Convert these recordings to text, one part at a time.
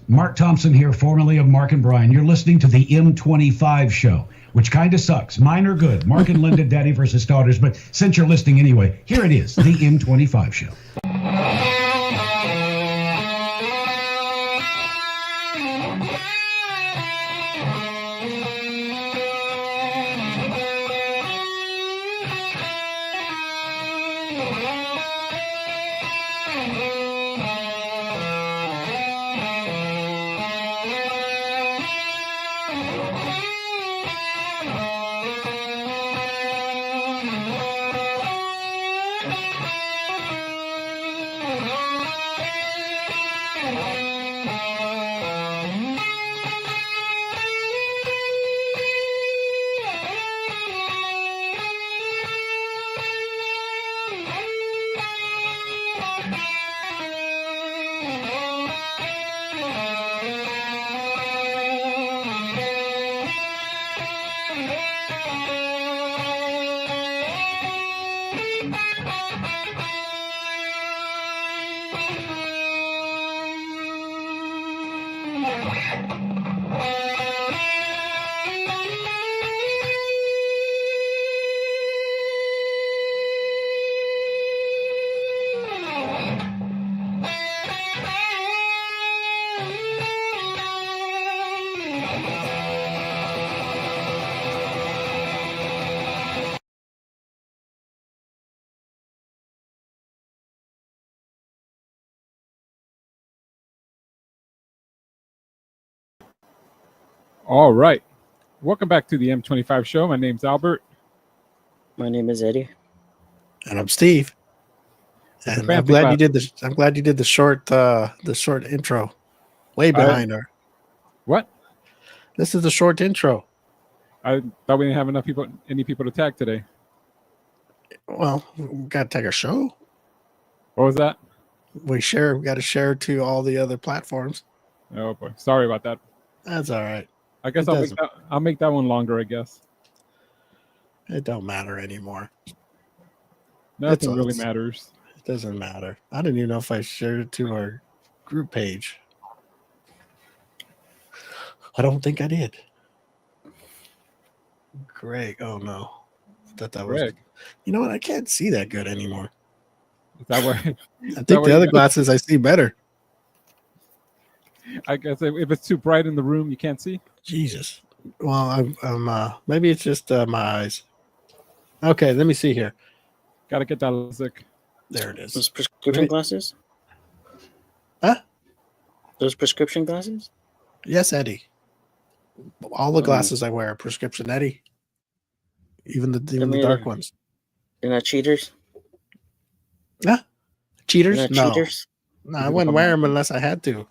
Mark Thompson here, formerly of Mark and Brian. You're listening to the M25 show, which kind of sucks. Mine are good. Mark and Linda, Daddy versus Daughters. But since you're listening anyway, here it is, the M25 show. All right. Welcome back to the M25 show. My name's Albert. My name is Eddie. And I'm Steve. And I'm glad you did this. I'm glad you did the short intro. Way behind her. What? This is the short intro. I thought we didn't have any people to tag today. Well, we gotta tag our show. What was that? We got to share to all the other platforms. Oh boy. Sorry about that. That's all right. I guess I'll make that one longer, I guess. It don't matter anymore. Nothing really matters. It doesn't matter. I didn't even know if I shared it to our group page. I don't think I did. Greg. Oh no. That was Greg. You know what? I can't see that good anymore. Is that where I think the other glasses I see better. I guess if it's too bright in the room, you can't see. Jesus. Well, I'm maybe it's just my eyes. Okay, let me see here. Got to get that LASIK. There it is. Those prescription glasses? Huh? Those prescription glasses? Yes, Eddie. All the glasses I wear are prescription, Eddie. Even the dark ones. They're not cheaters? Huh? Cheaters? They're not No. cheaters? No, I wouldn't wear them unless I had to.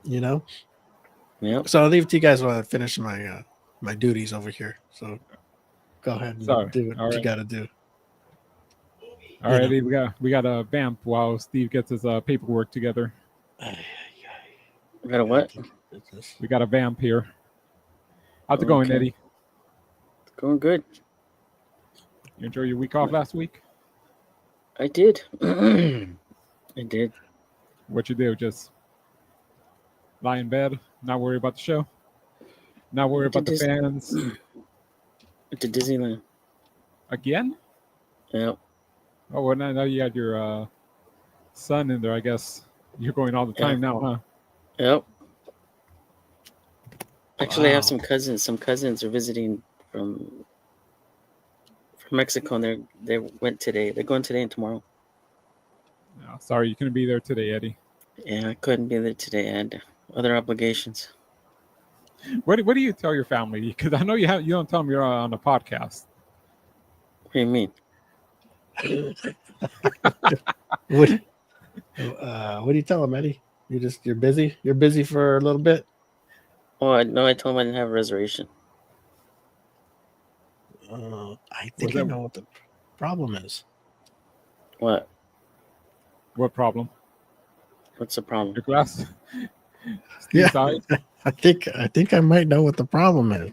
You know? Yeah. So I'll leave it to you guys while I finish my my duties over here. So go ahead and do what you got to do. All right, we got a vamp while Steve gets his paperwork together. We got a what? We got a vamp here. How's it going, Eddie? It's going good. You enjoy your week off last week? I did. I did. What you do? Just lie in bed, not worry about the show, not worry about the fans. Went to Disneyland. Again? Yep. Oh, well, now you got your son in there. I guess you're going all the time now, huh? Yep. Actually, I have some cousins. Some cousins are visiting from Mexico, and they went today. They're going today and tomorrow. No, sorry, you couldn't be there today, Eddie. Yeah, I couldn't be there today. I had other obligations. What do you tell your family? Because I know you don't tell them you're on a podcast. What do you mean? What do you tell them, Eddie? You're busy? You're busy for a little bit? Oh, I told them I didn't have a reservation. I think I know what the problem is. What? What problem? What's the problem? Your glass? Yeah, I think I might know what the problem is.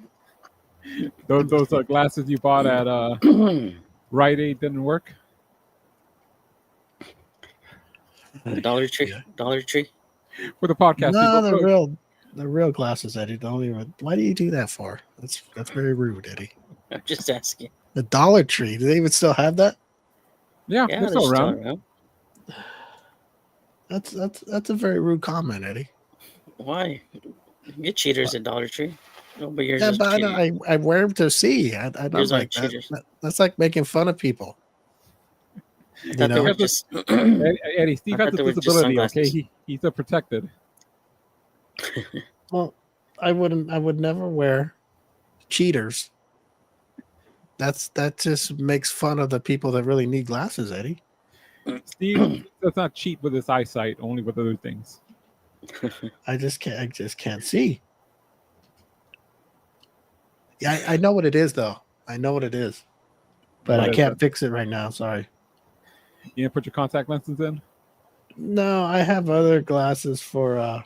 Those glasses you bought at Rite Aid didn't work? Dollar Tree. Yeah. Dollar Tree. For the podcast, No, people. the real glasses, Eddie. Don't even. Why do you do that for? That's very rude, Eddie. I'm just asking. The Dollar Tree. Do they even still have that? Yeah, Yeah, they're still still around. around. That's a very rude comment, Eddie. Why? You get cheaters at Dollar Tree. No, but yours Yeah, is but cheaters. I wear them to see. I don't Yours like aren't that. cheaters. That's like making fun of people. I You thought they know? were just. Eddie, Steve I has thought a they were just disability. Okay, sunglasses. he's a protected. Well, I would never wear cheaters. That just makes fun of the people that really need glasses, Eddie. Steve does not cheat with his eyesight, only with other things. I just can't see. Yeah, I know what it is though. I know what it is. But What I is can't it? fix it right now. Sorry. You didn't put your contact lenses in? No, I have other glasses for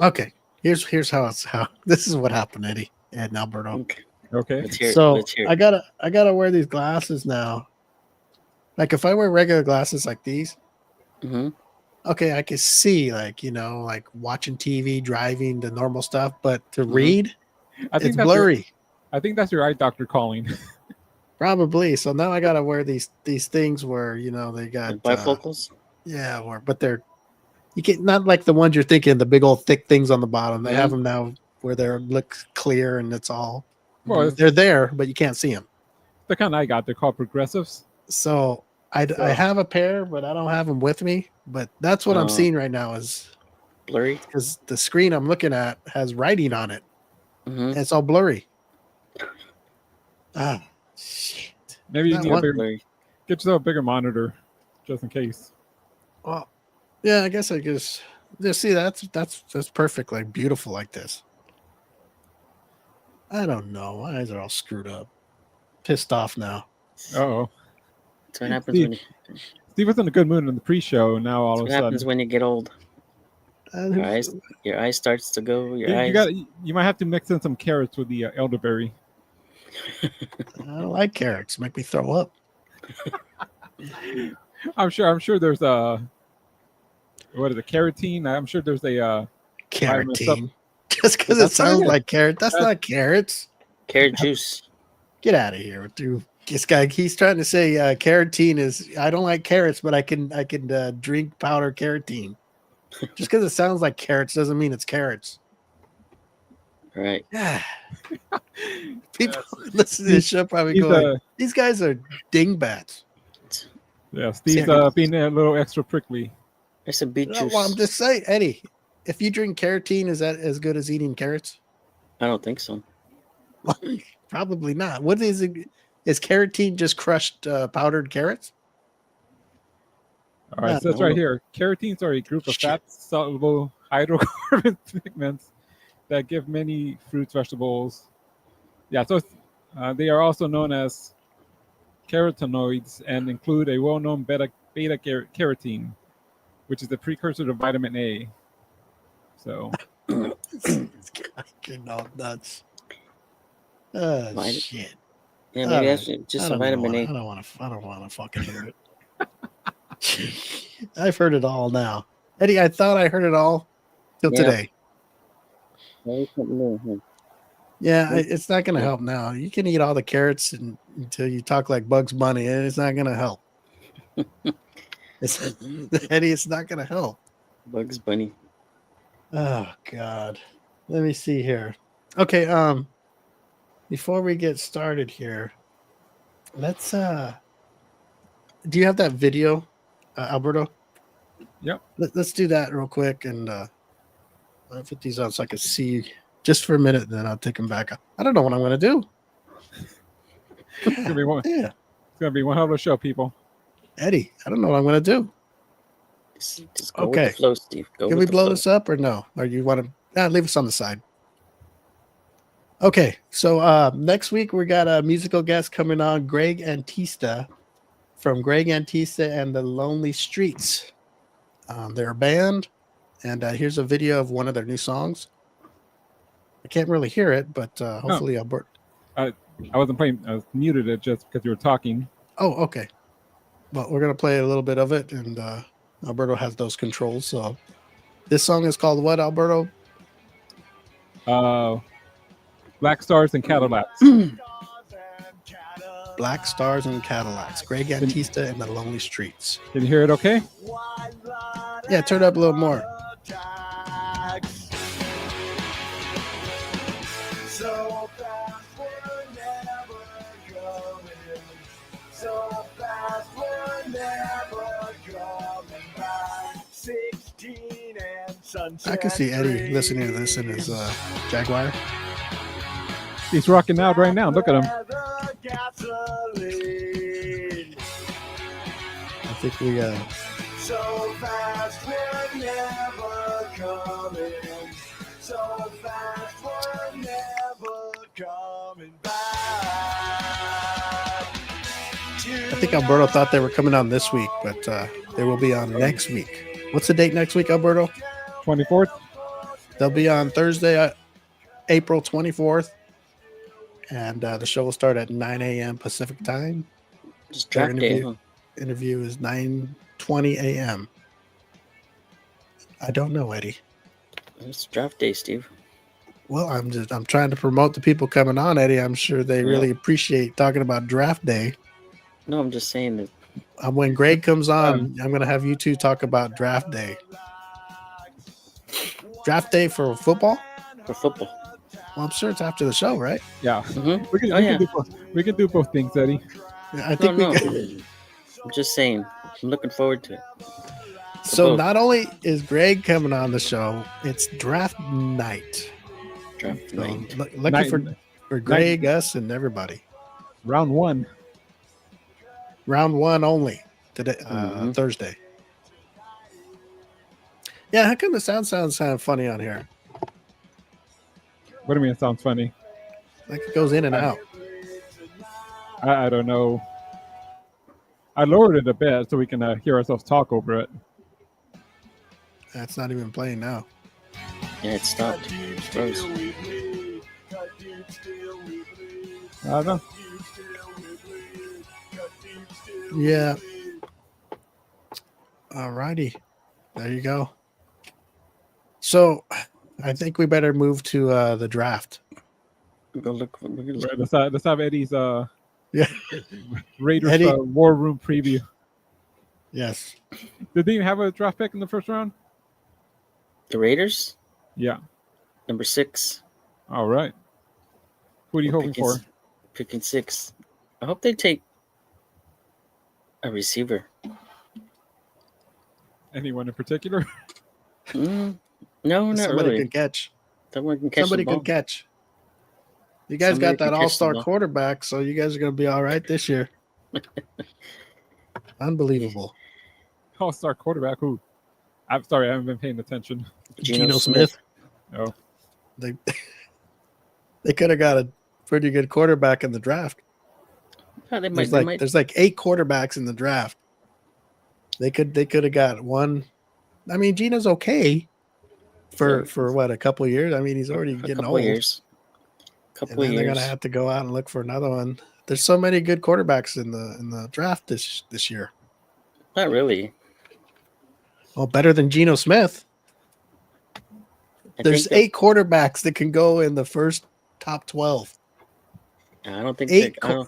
okay. Here's how this is what happened, Eddie and Alberto. Okay. Okay. Let's hear it. So Let's hear it. I gotta wear these glasses now. Like if I wear regular glasses like these, Mm-hmm. okay, I can see like like watching TV, driving, the normal stuff. But to Mhm. read, I think it's that's blurry. I think that's your eye doctor calling. Probably. So now I gotta wear these things where they got Like bifocals. but they're you can not like the ones you're thinking, the big old thick things on the bottom. They Mhm. have them now where they look clear and it's all Well, it's they're there, but you can't see them. the kind I got. They're called progressives. So I So- have a pair, but I don't have them with me. But that's what I'm Oh. seeing right now is Blurry. because the screen I'm looking at has writing on it. Mm-hmm. And it's all blurry. Ah, shit. Maybe you That need one- a bigger, Blurry. get yourself a bigger monitor, just in case. Well, yeah, I guess just see that's perfect, like beautiful like this. I don't know. My eyes are all screwed up. Pissed off now. Oh, That's what happens when Steve was in a good mood in the pre-show, and now all that's of what a sudden, happens when you get old. Your eyes starts to go. you might have to mix in some carrots with the elderberry. I don't like carrots. Make me throw up. I'm sure there's a what is it, carotene? I'm sure there's a vitamin Carotene. Just because it That's sounds not it. like carrot. That's not carrots. Carrot juice. Get out of here with you. This guy, he's trying to say carotene is. I don't like carrots, but I can drink powder carotene. Just because it sounds like carrots doesn't mean it's carrots. Right. Yeah. People listen to this show probably He's going, these guys are dingbats. Steve's being a little extra prickly. There's some beet No, juice. well, I'm just saying, Eddie, if you drink carotene, is that as good as eating carrots? I don't think so. Probably not. What is it? Is carotene just crushed powdered carrots? All right, so it's no. right here. Carotenes are a group of Shit. fat-soluble hydrocarbon pigments that give many fruits, vegetables. Yeah, so they are also known as carotenoids and include a well-known beta-carotene, which is the precursor to vitamin A. So, It's getting all nuts. Oh, Vit- shit. Yeah, All maybe right. that's just I some don't vitamin wanna- A. I don't want to fucking hear it. I've heard it all now. Eddie, I thought I heard it all till Yeah. today. Maybe something new, huh? Yeah, it's not going to help now. You can eat all the carrots until you talk like Bugs Bunny, and it's not going to help. Eddie, it's not going to help. Bugs Bunny. Oh God. Let me see here. Okay, before we get started here, let's do you have that video, Alberto? Yep. Let's do that real quick and I'll put these on so I can see just for a minute, then I'll take them back. I don't know what I'm gonna do. it's gonna be one. Yeah, It's gonna be one hell of a show, people. Eddie, I don't know what I'm gonna do. Just go with Okay. the flow, Steve. Go Can with we the blow flow. this up or no? Or you want to leave us on the side? Okay, so next week we got a musical guest coming on, Greg Antista from Greg Antista and the Lonely Streets. They're a band, and here's a video of one of their new songs. I can't really hear it, but hopefully Albert. I wasn't playing. I was muted it just because you were talking. Oh, okay. Well, we're gonna play a little bit of it, and Alberto has those controls. So this song is called what, Alberto? Black Stars and Cadillacs. Black Stars and Cadillacs. Greg Antista and the Lonely Streets. Can you hear it okay? Yeah, turn it up a little more. So fast, we're never coming. So fast, we're never coming back. 16 and sunset. I can see Eddie listening to this in his Jaguar. He's rocking out right now. Look at him. Gasoline. I think we So fast, we're never coming. So fast, we're never coming back. I think Alberto thought they were coming on this week, but they will be on next week. What's the date next week, Alberto? 24th. They'll be on Thursday, April 24th. And the show will start at 9 a.m. Pacific time. Just Their draft day, huh? interview is 9:20 a.m. I don't know, Eddie. It's draft day, Steve. Well, I'm trying to promote the people coming on, Eddie. I'm sure they really appreciate talking about draft day. No, I'm just saying that. When Greg comes on, I'm going to have you two talk about draft day. Draft day for football? For football. Well, I'm sure it's after the show, right? Yeah. Mm-hmm. We can do both things, Eddie. Yeah, I think No. we I'm just saying. I'm looking forward to it. So both. not only is Greg coming on the show, it's draft night. Draft So night. looking for Greg, us, and everybody. Round one. Round one only today, Thursday. Yeah, how come the sound sounds funny on here? What do you mean it sounds funny? Like it goes in and out. I don't know. I lowered it a bit so we can hear ourselves talk over it. That's not even playing now. Yeah, it stopped. It froze. I don't know. Yeah. Alrighty. There you go. So I think we better move to the draft. Go look. Let's have Eddie's Yeah. Raiders Eddie. War Room preview. Yes. Did they even have a draft pick in the first round? The Raiders, Yeah. number 6. All right. Who are you hoping for? Picking 6. I hope they take a receiver. Anyone in particular? No, not Somebody really. can catch. Someone can catch Somebody the ball. can catch. You guys Somebody got that can catch the all-star ball. quarterback, so you guys are going to be all right this year. Unbelievable. All-star quarterback. Who? I'm sorry, I haven't been paying attention. Geno Smith. Oh, They could have got a pretty good quarterback in the draft. Yeah, There's like 8 quarterbacks in the draft. They could have got one. I mean, Geno's okay for what, a couple of years. I mean, he's already getting old. And then they're gonna have to go out and look for another one. There's so many good quarterbacks in the draft this year. Not really. Well, better than Geno Smith. There's 8 quarterbacks that can go in the first top 12. I don't think. I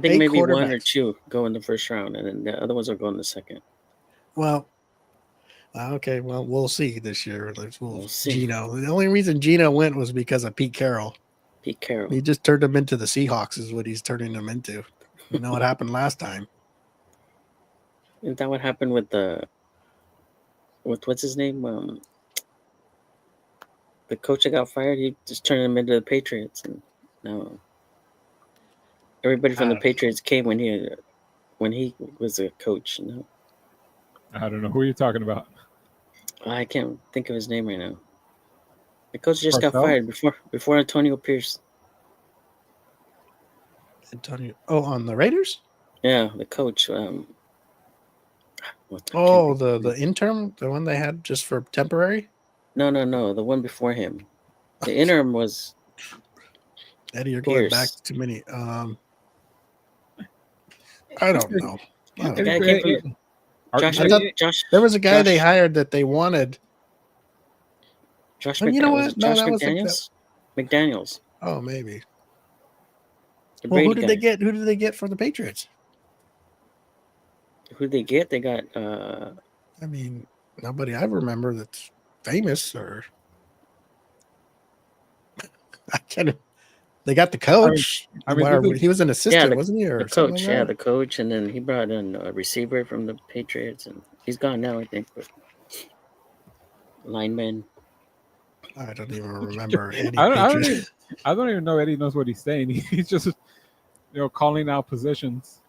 think maybe 1 or quarterbacks. 2 go in the first round, and then the other ones will go in the second. Well, okay. Well, we'll see this year. We'll see. Geno. The only reason Geno went was because of Pete Carroll. Pete Carroll. He just turned them into the Seahawks, is what he's turning them into. You know what happened last time? Isn't that what happened with what's his name? The coach that got fired. He just turned them into the Patriots, and now everybody from the Patriots came when he was a coach. You know? I don't know. Who are you talking about? I can't think of his name right now. The coach just got Parcells? fired before Antonio Pierce. Antonio. Oh, on the Raiders? Yeah, the coach. The intern, the one they had just for temporary. No, the one before him. The interim was Eddie, you're Pierce. going back too many. I don't know. the guy came from. Josh, I thought Josh, there was a guy Josh, they hired that they wanted. Josh Oh, you know was what? it No, Josh that was McDaniels. McDaniels, oh, maybe. the Well, who Brady did they guy. get? Who did they get for the Patriots? Who did they get? They got I mean, nobody I remember that's famous or I can't. They got the coach. I mean, this is He was an yeah, assistant, wasn't he, the or something like coach. that? Yeah, the coach, and then he brought in a receiver from the Patriots, and he's gone now, I think. But lineman. I don't even remember any I don't Patriots. even I don't even know Eddie knows what he's saying. He's just calling out positions.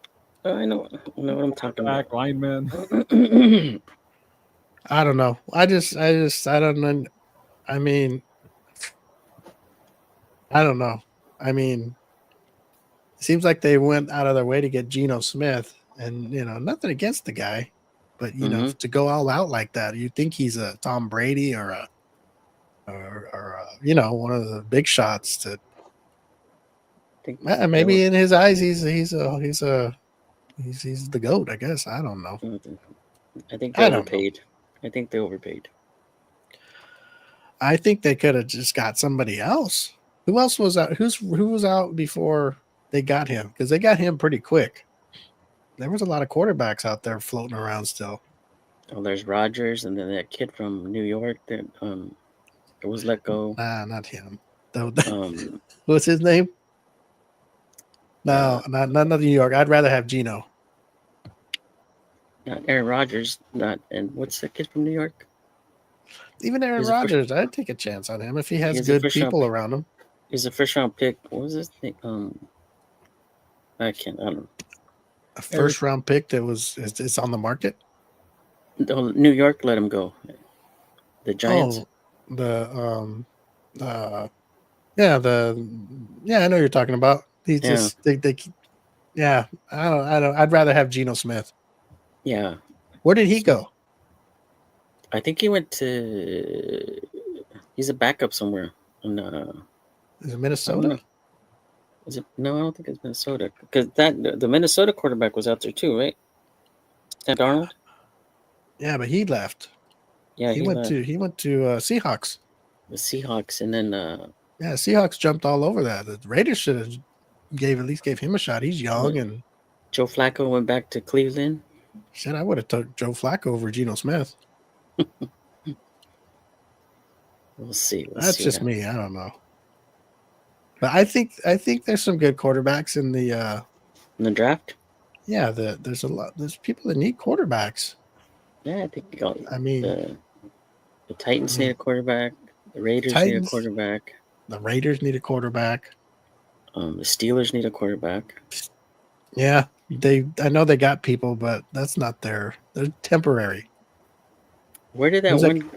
I know what I'm talking Back lineman. about. I don't know. I don't know. I mean, I don't know. I mean, it seems like they went out of their way to get Geno Smith, and nothing against the guy, but hmm to go all out like that, you think he's a Tom Brady or one of the big shots. That think maybe in his eyes, he's the GOAT. I guess I don't know. I think they I don't know. overpaid. I think they overpaid. I think they could have just got somebody else. Who else was out? Who was out before they got him? Because they got him pretty quick. There was a lot of quarterbacks out there floating around still. Oh, there's Rogers, and then that kid from New York that was let go. Nah, not him. Um, What's his name? No, not New York. I'd rather have Geno. not Aaron Rodgers. Not and what's the kid from New York? Even Aaron He's a first- Rodgers, I'd take a chance on him if he has He's a good first round people pick. around him. He's a first round pick. What was his name? I don't know. A first round pick that is on the market. Oh, New York let him go. The Giants. Oh, yeah, I know you're talking about. He's Yeah. just yeah. I don't. I'd rather have Geno Smith. Yeah, Where did he go? I think he went to. He's a backup somewhere. In, Is it I don't Minnesota? know. Is it? No, I don't think it's Minnesota. Because the Minnesota quarterback was out there too, right? Sam Darnold. Yeah, but he left. Yeah, he went left. to Seahawks. The Seahawks, and then Yeah, Seahawks jumped all over that. The Raiders should have at least gave him a shot. He's young and Joe Flacco went back to Cleveland. shit. I would have took Joe Flacco over Geno Smith. We'll see. That's just me. I don't know. But I think there's some good quarterbacks in the In the draft. yeah, there's a lot. There's people that need quarterbacks. Yeah, I think I mean, the Titans need a quarterback. The Raiders need a quarterback. The Raiders need a quarterback. The Steelers need a quarterback. Yeah, I know they got people, but that's not they're temporary. Where did that Who's one?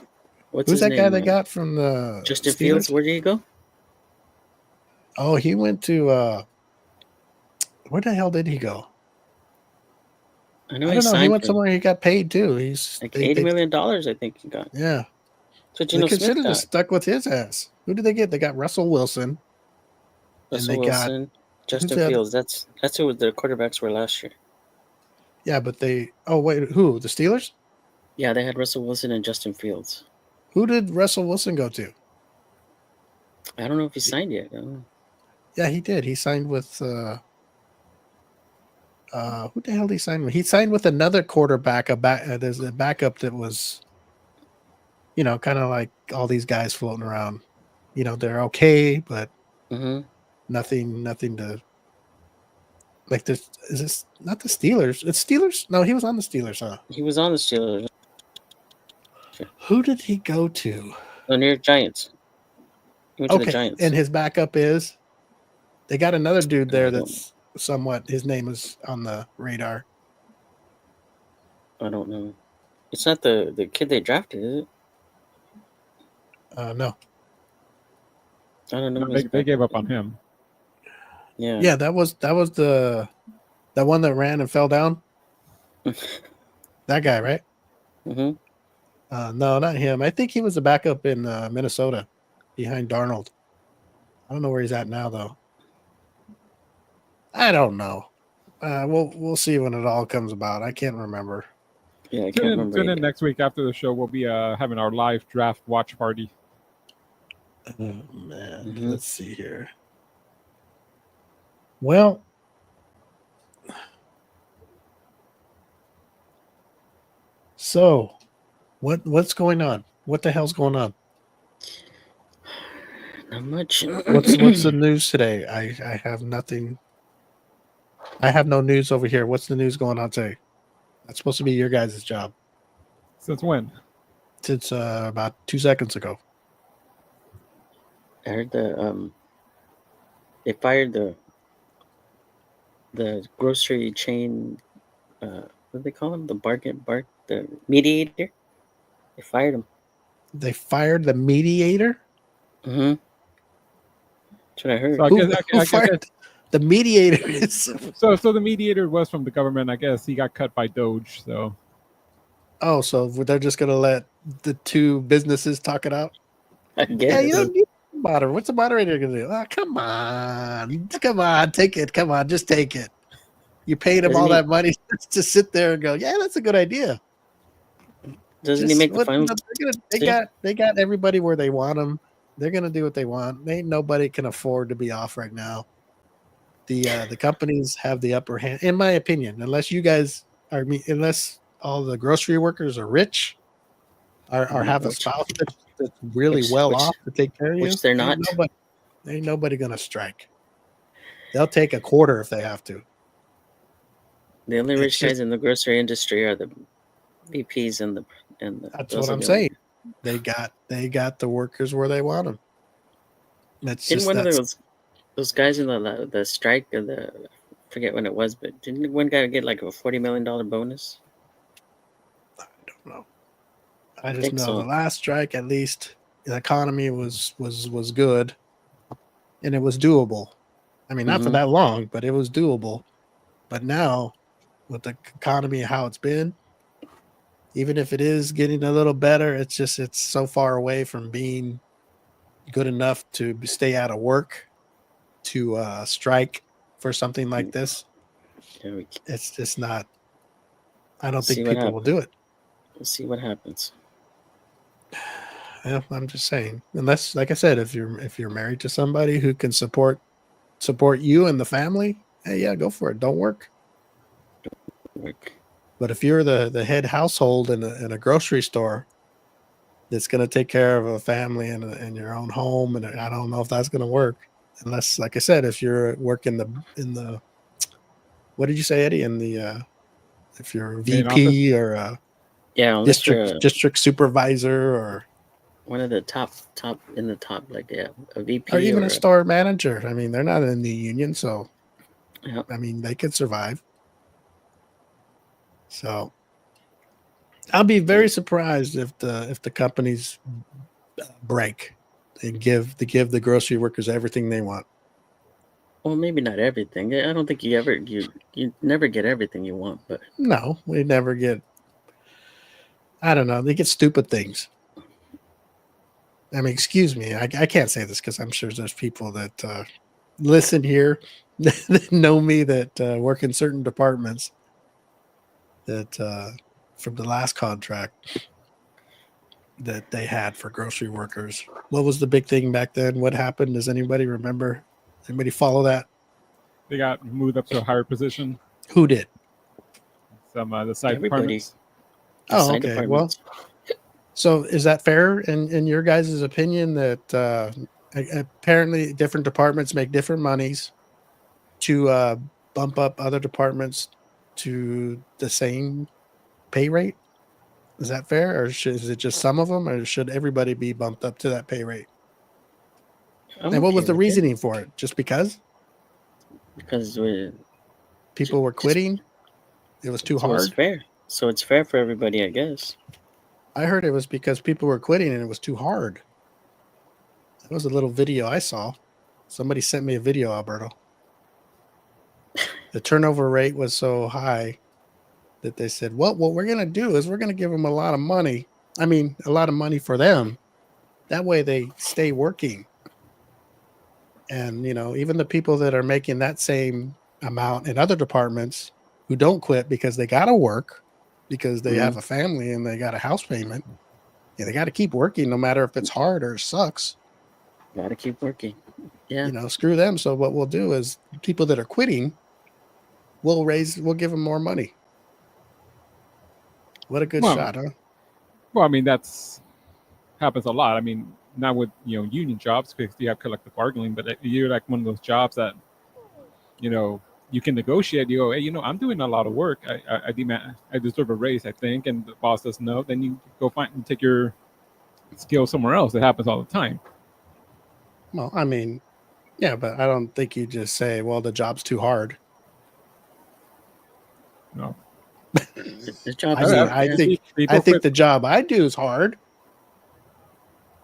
What's Who's his that name? guy they got from the Justin Steelers? Fields. Where did he go? Oh, he went to where the hell did he go? I know I he don't know. He signed went for somewhere. He got paid too. He's like $80 million. I think he got. Yeah, So they Geno should Smith have got just stuck with his ass. Who did they get? They got Russell Wilson. Russell they got- Wilson, Justin that? Fields. That's who the quarterbacks were last year. Yeah, but they. Oh wait, who? The Steelers? Yeah, they had Russell Wilson and Justin Fields. Who did Russell Wilson go to? I don't know if he signed yet. I don't know. Yeah, he did. He signed with who the hell did he sign with? He signed with another quarterback. There's a backup that was, kind of like all these guys floating around. They're okay, but Mm-hmm. nothing to like. This is this not the Steelers? It's Steelers. No, he was on the Steelers, huh? He was on the Steelers. Who did he go to? The New York Giants. He went to the Okay, Giants. and his backup is. They got another dude I there don't that's somewhat. His name is on the radar. I don't know. It's not the kid they drafted, is it? No. I don't know. They gave up on him. Yeah. Yeah, that was that one that ran and fell down. That guy, right? Mm-hmm. No, not him. I think he was a backup in Minnesota behind Darnold. I don't know where he's at now, though. I don't know. We'll see when it all comes about. I can't remember. Yeah, I can't Tune in, remember. tune in either. next week after the show. We'll be having our live draft watch party. Oh man, Mhm. let's see here. Well, so what's going on? What the hell's going on? Not much. What's the news today? I have nothing. I have no news over here. What's the news going on today? That's supposed to be your guys' job. Since when? Since about 2 seconds ago. I heard they fired the grocery chain. What do they call him? The mediator. They fired him. They fired the mediator. Mm-hmm. That's what I heard. So I Who, guess, who I fired guess the mediator? Is so the mediator was from the government. I guess he got cut by Doge. So oh, so they're just gonna let the two businesses talk it out? I Yeah, guess. you don't need a moderator. What's the moderator gonna do? Oh, come on, take it. Come on, just take it. You paid him Doesn't all he- that money to sit there and go, yeah, that's a good idea. Doesn't he Just make the what- final? they got everybody where they want them. They're gonna do what they want. Ain't nobody can afford to be off right now. The companies have the upper hand, in my opinion. Unless you guys are unless all the grocery workers are rich, or have a Which- spouse that's really which- well which- off to take care of you. which they're not. Ain't nobody gonna strike. They'll take a quarter if they have to. The only It's rich just- guys in the grocery industry are the VPs and the That's those what are I'm the saying. They got the workers where they want them. That's Didn't just one of that's those guys in the strike or forget when it was, but didn't one guy get like a $40 million bonus? I don't know. I just think know so. the last strike, at least the economy was good, and it was doable. I mean, not for Mhm. that long, but it was doable. But now, with the economy how it's been, even if it is getting a little better, it's so far away from being good enough to stay out of work to strike for something like this. Yeah, It's just not. I don't See think what people will happens. do it. we'll see what happens. Yeah, I'm just saying. Unless, like I said, if you're married to somebody who can support you and the family, hey, yeah, go for it. Don't work. Like, But if you're the head household in a grocery store that's going to take care of a family and your own home, and I don't know if that's going to work. Unless, like I said, if you're working in the what did you say, Eddie? In the if you're a Main office? VP or a yeah, unless you're district supervisor or one of the top in the top, like a VP or even or a store manager. I mean, they're not in the union, so yeah. I mean, they could survive. So I'll be very surprised if the companies break and give the grocery workers everything they want. Well, maybe not everything. I don't think you never get everything you want, but No, we never get. I don't know. They get stupid things. I mean, excuse me. I can't say this because I'm sure there's people that listen here that know me that work in certain departments that from the last contract that they had for grocery workers. What was the big thing back then? What happened? Does anybody remember? Anybody follow that? They got moved up to a higher position. Who did? Some the site Everybody. departments. the Oh, side okay. Well, departments. so is that fair in your guys' opinion that apparently different departments make different monies to bump up other departments to the same pay rate? Is that fair, or is it just some of them, or should everybody be bumped up to that pay rate? I'm And what was okay the with it, reasoning for it? Just because because people were quitting? It was too so it's hard. fair. So it's fair for everybody, I guess. I heard it was because people were quitting and it was too hard. That was a little video I saw. Somebody sent me a video, Alberto. The turnover rate was so high that they said, well, what we're going to do is we're going to give them a lot of money. I mean, a lot of money for them. That way they stay working. And, even the people that are making that same amount in other departments who don't quit because they got to work, because they have a family and they got a house payment. Yeah, they got to keep working no matter if it's hard or it sucks. Gotta keep working. Yeah. You know, screw them. So what we'll do is people that are quitting, we'll give them more money. What a good Well, shot, huh? Well, I mean, that's happens a lot. I mean, not with union jobs because you have collective bargaining, but you're like one of those jobs that you can negotiate. You go, hey, I'm doing a lot of work. I demand, I deserve a raise, I think, and the boss says no. Then you go find and take your skill somewhere else. It happens all the time. Well, I mean, yeah, but I don't think you just say, well, the job's too hard. No. The job I is mean, hard, I yeah. think People the quit. job I do is hard,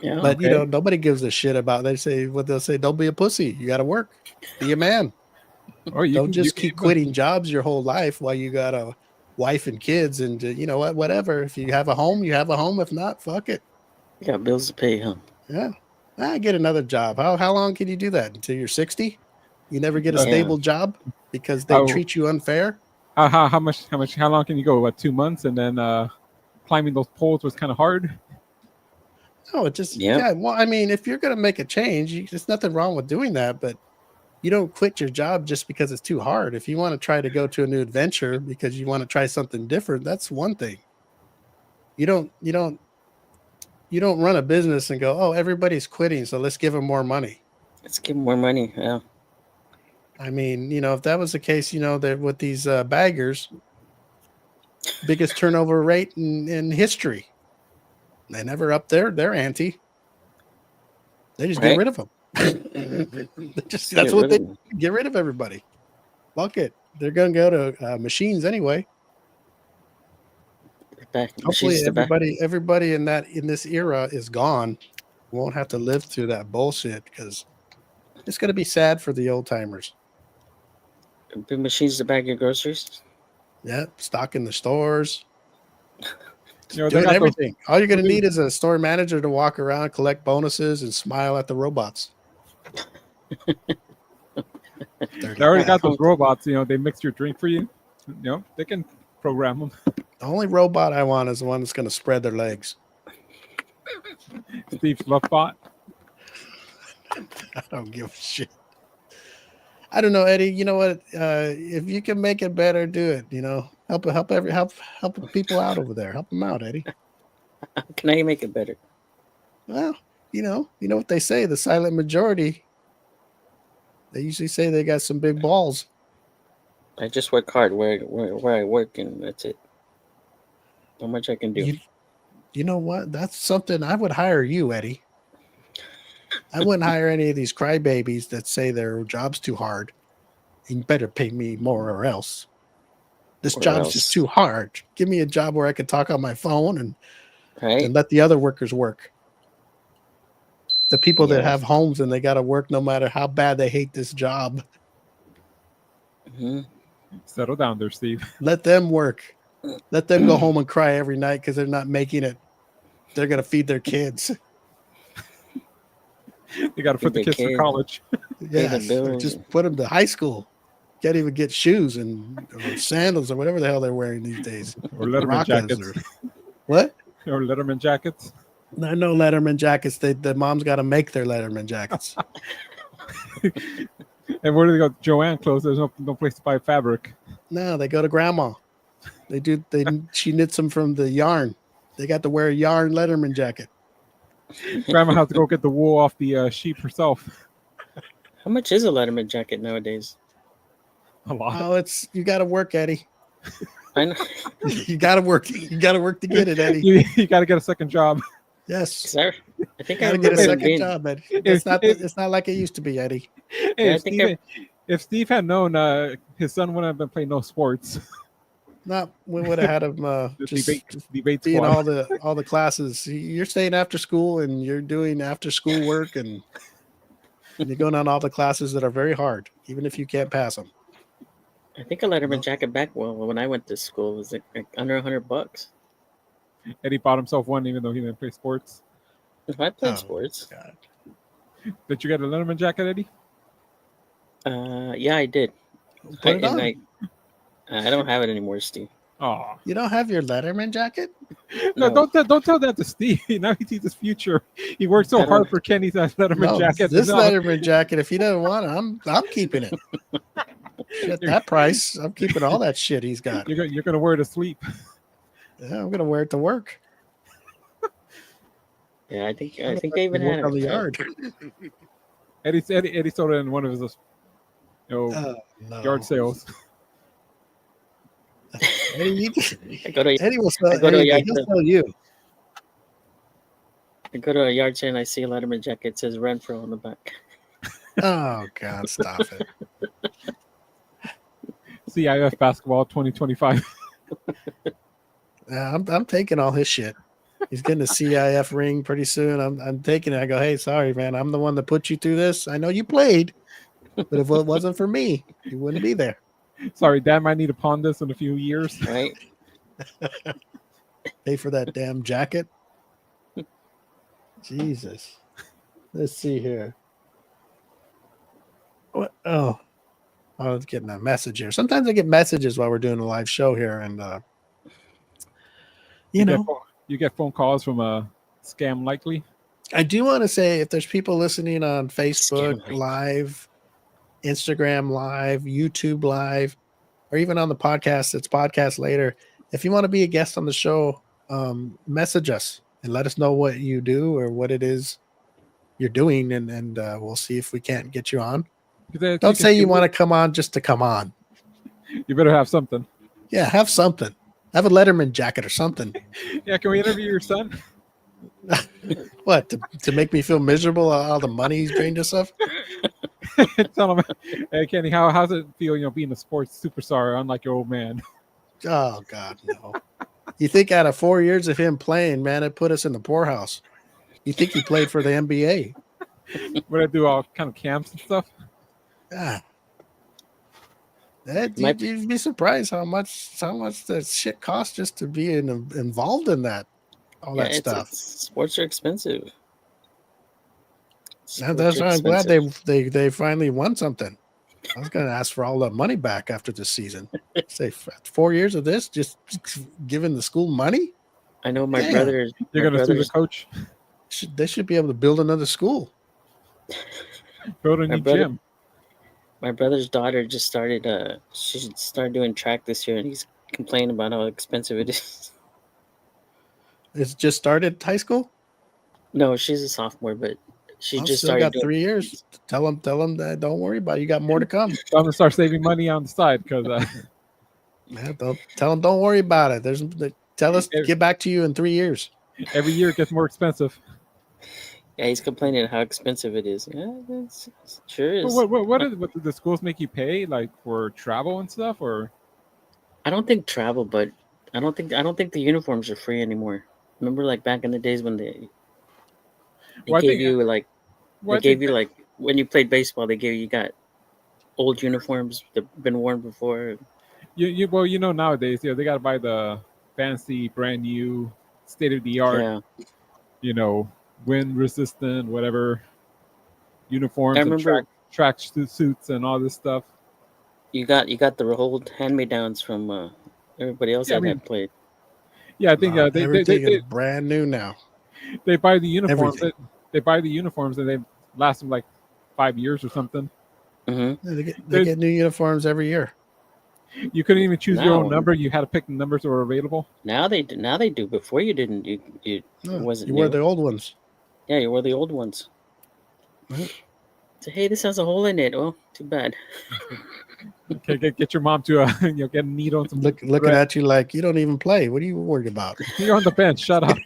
Yeah. but Okay. nobody gives a shit about. They'll say, don't be a pussy. You got to work. Be a man. Or you Don't can just you keep can, quitting jobs your whole life while you got a wife and kids and you know what, whatever. If you have a home, you have a home. If not, fuck it. You got bills to pay, huh? Yeah. Get another job. How long can you do that? Until you're 60? You never get a Yeah. stable job because they Oh. treat you unfair? How long can you go? What, 2 months, and then climbing those poles was kind of hard. No, it just Yep. yeah. Well, I mean, if you're gonna make a change, there's nothing wrong with doing that, but you don't quit your job just because it's too hard. If you want to try to go to a new adventure because you want to try something different, that's one thing. You don't run a business and go, oh, everybody's quitting, so let's give them more money. Let's give 'em more money. Yeah. I mean, if that was the case, that with these baggers, biggest turnover rate in history. They never up their ante. They just get Right. rid of them. That's Get what rid they of 'em. get rid of everybody. Fuck it. They're gonna go to machines anyway. Back. Hopefully, She's the back. everybody in this era is gone. Won't have to live through that bullshit because it's gonna be sad for the old timers. Big machines to bag your groceries. Yeah, stocking the stores, They doing got those. everything. All you're gonna need is a store manager to walk around, collect bonuses, and smile at the robots. They already got those Phones. robots. They mix your drink for you. They can program them. The only robot I want is the one that's gonna spread their legs. Steve's Lovebot. I don't give a shit. I don't know, Eddie. You know what? If you can make it better, do it. Help people out over there. Help them out, Eddie. How can I make it better? Well, you know what they say. The silent majority. They usually say they got some big balls. I just work hard where I work, and that's it. Not much I can do. You know what? That's something I would hire you, Eddie. I wouldn't hire any of these crybabies that say their job's too hard. You better pay me more or else. This Or job's else. just too hard. Give me a job where I can talk on my phone and Right? let the other workers work. The people that Yeah. have homes and they got to work no matter how bad they hate this job. Hmm. Settle down there, Steve. Let them work. Let them go home and cry every night because they're not making it. They're going to feed their kids. They got to put the Feed their kids through kids. college. Pay the Yes, bills. just put them to high school. Can't even get shoes or sandals or whatever the hell they're wearing these days. Or Letterman Rockas jackets. What? Or Letterman jackets. No Letterman jackets. The mom's got to make their Letterman jackets. And where do they go? Joanne clothes. There's no place to buy fabric. No, they go to grandma. She knits them from the yarn. They got to wear a yarn Letterman jacket. Grandma has to go get the wool off the sheep herself. How much is a Letterman jacket nowadays? A lot. Oh, you got to work, Eddie. I know. You got to work. You got to work to get it, Eddie. You got to get a second job. Yes. 'Cause I think I Got to get a remember second being. job, Eddie. It's not like it used to be, Eddie. Hey, Yeah, I if, think Steve, if Steve had known, his son wouldn't have been playing no sports. No, we would have had him The just debate be in squad. all the classes. You're staying after school and you're doing after school work and you're going on all the classes that are very hard, even if you can't pass them. I think a Letterman jacket back when I went to school was like under $100. Eddie bought himself one, even though he didn't play sports. If I played Oh, sports, God. Did you get a Letterman jacket, Eddie? yeah, I did. Put it on. I don't have it anymore, Steve. Oh You don't have your Letterman jacket? no! No. Don't tell that to Steve. Now he sees his future. He worked so I don't- hard for Kenny's Letterman No, jacket. this No, Letterman jacket. If he doesn't want it, I'm keeping it. At that price, I'm keeping all that shit he's got. you're gonna wear it to sleep. Yeah, I'm gonna wear it to work. Yeah, I think I'm they gonna even work had on the it. yard. Eddie sold it in one of his, Oh, no. yard sales. Eddie, I go to Eddie will sell I go to a anything. yard He'll sale. sell you. I go to a yard sale and I see a Letterman jacket. It says Renfro on the back. Oh God, stop it. CIF basketball 2025. Yeah, I'm taking all his shit. He's getting a CIF ring pretty soon. I'm taking it. I go, hey, sorry, man. I'm the one that put you through this. I know you played, but if it wasn't for me, you wouldn't be there. Sorry, Dad might need to pawn this in a few years. Right? Pay for that damn jacket. Jesus. Let's see here. What? Oh, I was getting a message here. Sometimes I get messages while we're doing a live show here, and You get phone calls from a scam likely. I do want to say if there's people listening on Facebook Scam. Live, Instagram Live, YouTube Live, or even on the podcast, it's podcast later. If you want to be a guest on the show, message us and let us know what you do or what it is you're doing, and we'll see if we can't get you on. Don't say you want to come on just to come on. You better have something. Yeah, have something. Have a Letterman jacket or something. Yeah, can we interview your son? What, to make me feel miserable about all the money he's drained us of? Tell him, hey Kenny, how's it feel, being a sports superstar, unlike your old man? Oh God, no. You think out of 4 years of him playing, man, it put us in the poorhouse. You think he played for the NBA? Would I do all kind of camps and stuff? Yeah. You'd be surprised how much that shit costs just to be involved in that, all that stuff. Sports are expensive. That's why I'm glad they finally won something. I was going to ask for all that money back after this season. Say 4 years of this, just giving the school money. I know my Damn. brother. You're going to sue the coach? They should be able to build another school. Build a new gym. My brother's daughter just started. She started doing track this year, and he's complaining about how expensive it is. It's just started high school. No, she's a sophomore, but she just still started. Got 3 years. Tell them that don't worry about it. You got more to come. I'm gonna start saving money on the side because. Yeah, tell them don't worry about it. Tell us get back to you in 3 years. Every year it gets more expensive. Yeah, he's complaining how expensive it is. Yeah, it sure is. What do the schools make you pay, like for travel and stuff, or? I don't think travel, but I don't think the uniforms are free anymore. Remember, like back in the days when they gave you like when you played baseball, you got old uniforms that been worn before. Nowadays, they got to buy the fancy, brand new, state of the art, wind resistant, whatever uniforms and track suits and all this stuff. You got the old hand-me-downs from everybody else that had played. Yeah, I think everything is brand new now. They buy the uniforms. They buy the uniforms and they last them like 5 years or something. Mm-hmm. Yeah, they get new uniforms every year. You couldn't even choose your own number. You had to pick the numbers that were available. Now they do. Before you didn't. You wore the old ones. Yeah, you wore the old ones. Mm-hmm. So hey, this has a hole in it. Oh, too bad. Okay, get your mom to get a needle and some. Looking at you like you don't even play. What are you worried about? You're on the bench. Shut up.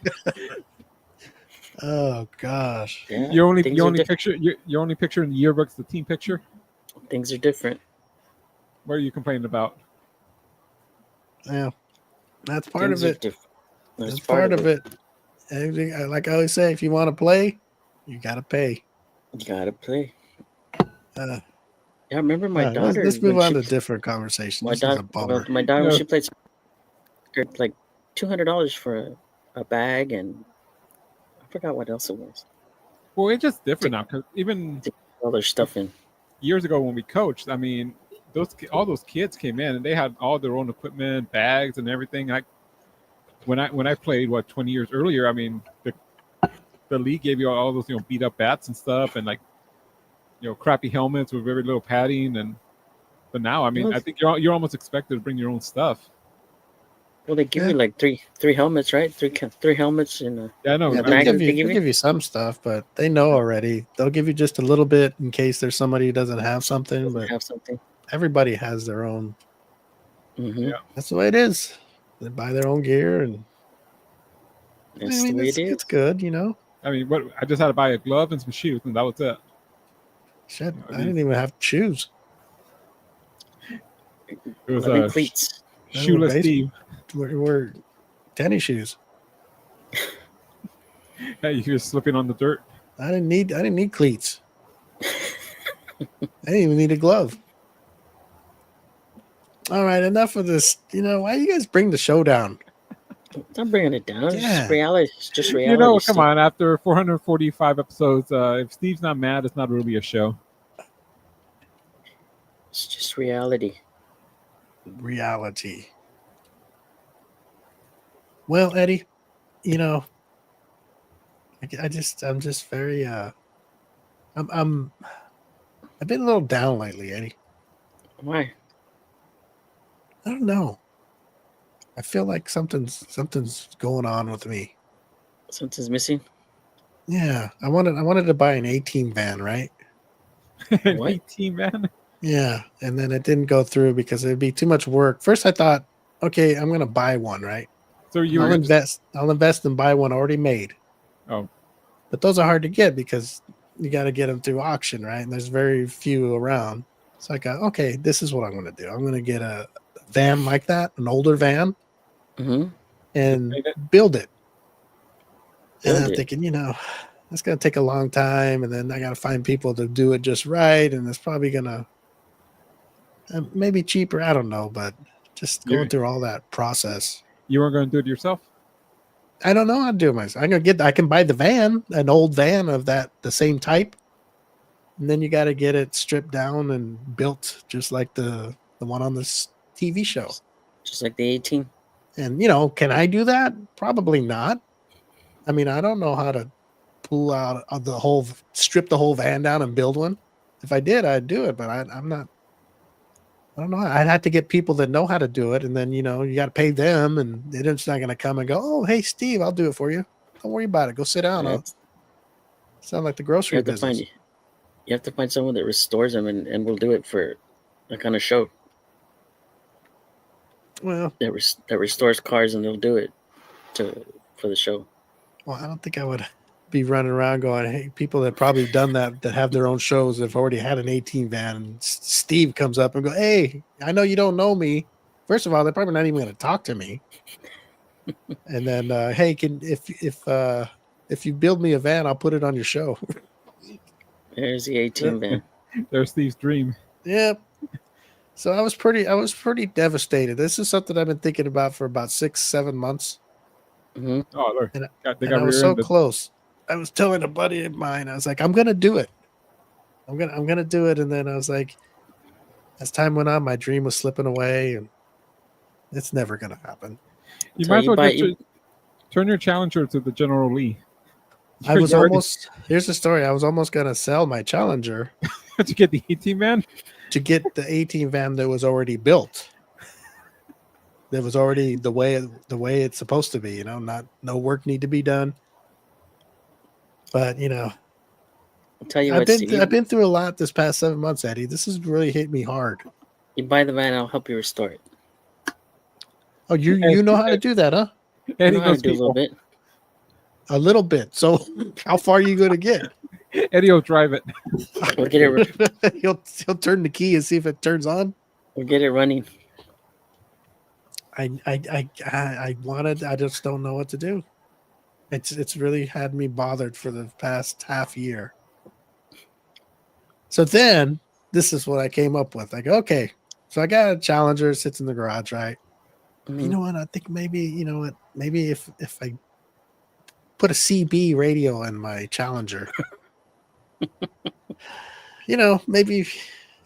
Oh gosh. Yeah, you only picture in the yearbooks the team picture. Things are different. What are you complaining about? Yeah, that's part of it. That's part of it. Everything, like I always say, if you want to play, you gotta pay. You gotta play. Yeah, I remember my daughter. Let's move on to different conversations. My daughter, when she played, like $200 for a bag, and I forgot what else it was. Well, it's just different now because even all their stuff in. Years ago when we coached, I mean, all those kids came in and they had all their own equipment, bags, and everything. When I played 20 years earlier, I mean the league gave you all those beat up bats and stuff, and like crappy helmets with very little padding. But now, I mean, I think you're almost expected to bring your own stuff. Well, they give you like three helmets, right? Three helmets and yeah, no, yeah, they'll give you some stuff, but they know already. They'll give you just a little bit in case there's somebody who doesn't have something. Everybody has their own. Mm-hmm. Yeah, that's the way it is. They buy their own gear, and that's the way it is. It's good, I mean, I just had to buy a glove and some shoes, and that was it. Shit, I didn't even have shoes. It was cleats. Shoeless Steve. We're tennis shoes. Hey, you're slipping on the dirt. I didn't need cleats. I didn't even need a glove. All right, enough of this. Why do you guys bring the show down? I'm bringing it down. Yeah. It's just reality. Come on. After 445 episodes, if Steve's not mad, it's not really a show. It's just reality. Reality. Well, Eddie, I'm just very I've been a little down lately, Eddie. Why? I don't know. I feel like something's going on with me. Something's missing. Yeah, I wanted to buy an 18 van, right? What? 18 van? Yeah, and then it didn't go through because it'd be too much work. First, I thought, okay, I'm gonna buy one, right? So I'll invest and buy one already made. Oh, but those are hard to get because you got to get them through auction, right? And there's very few around. So I got, okay, this is what I'm going to do. I'm going to get a van like that, an older van, and build it. And I'm thinking, it's going to take a long time, and then I got to find people to do it just right, and it's probably going to maybe cheaper. I don't know, but just going through all that process. You weren't going to do it yourself? I don't know how to do it myself. I can buy the van, an old van of the same type. And then you got to get it stripped down and built just like the one on this TV show. Just like the 18. And, can I do that? Probably not. I mean, I don't know how to pull out strip the whole van down and build one. If I did, I'd do it, but I'm not. I don't know. I'd have to get people that know how to do it, and then you got to pay them, and they're just not going to come and go, "Oh, hey, Steve, I'll do it for you. Don't worry about it. Go sit down." Sound like the grocery business. You have to find someone that restores them, and will do it for a kind of show. Well, that restores cars, and they'll do it for the show. Well, I don't think I would be running around going, hey, people that probably done that have their own shows have already had an 18 van, and Steve comes up and go, hey, I know you don't know me. First of all, they're probably not even going to talk to me. And then, hey, if you build me a van, I'll put it on your show. There's the 18 van. There's Steve's dream. Yep. So I was pretty devastated. This is something I've been thinking about for about 6-7 months. Mm-hmm. Oh, Lord. And I was so close. I was telling a buddy of mine, I was like, I'm gonna do it. I'm gonna do it. And then I was like, as time went on, my dream was slipping away, and it's never gonna happen. You might as well turn your Challenger to the General Lee. Here's the story. I was almost gonna sell my Challenger to get the 18 van. To get the 18 van that was already built. That was already the way it's supposed to be, no work need to be done. But I'll tell you what, I've been through a lot this past 7 months, Eddie. This has really hit me hard. You buy the van, I'll help you restore it. Oh, you know how to do that, huh? I know how to do a little bit. A little bit. So how far are you going to get? Eddie will drive it. We'll get it. He'll turn the key and see if it turns on. We'll get it running. I wanted. I just don't know what to do. It's really had me bothered for the past half year. So then this is what I came up with. Like, okay, so I got a Challenger, sits in the garage, right? Mm-hmm. You know what? I think maybe if I put a CB radio in my Challenger, maybe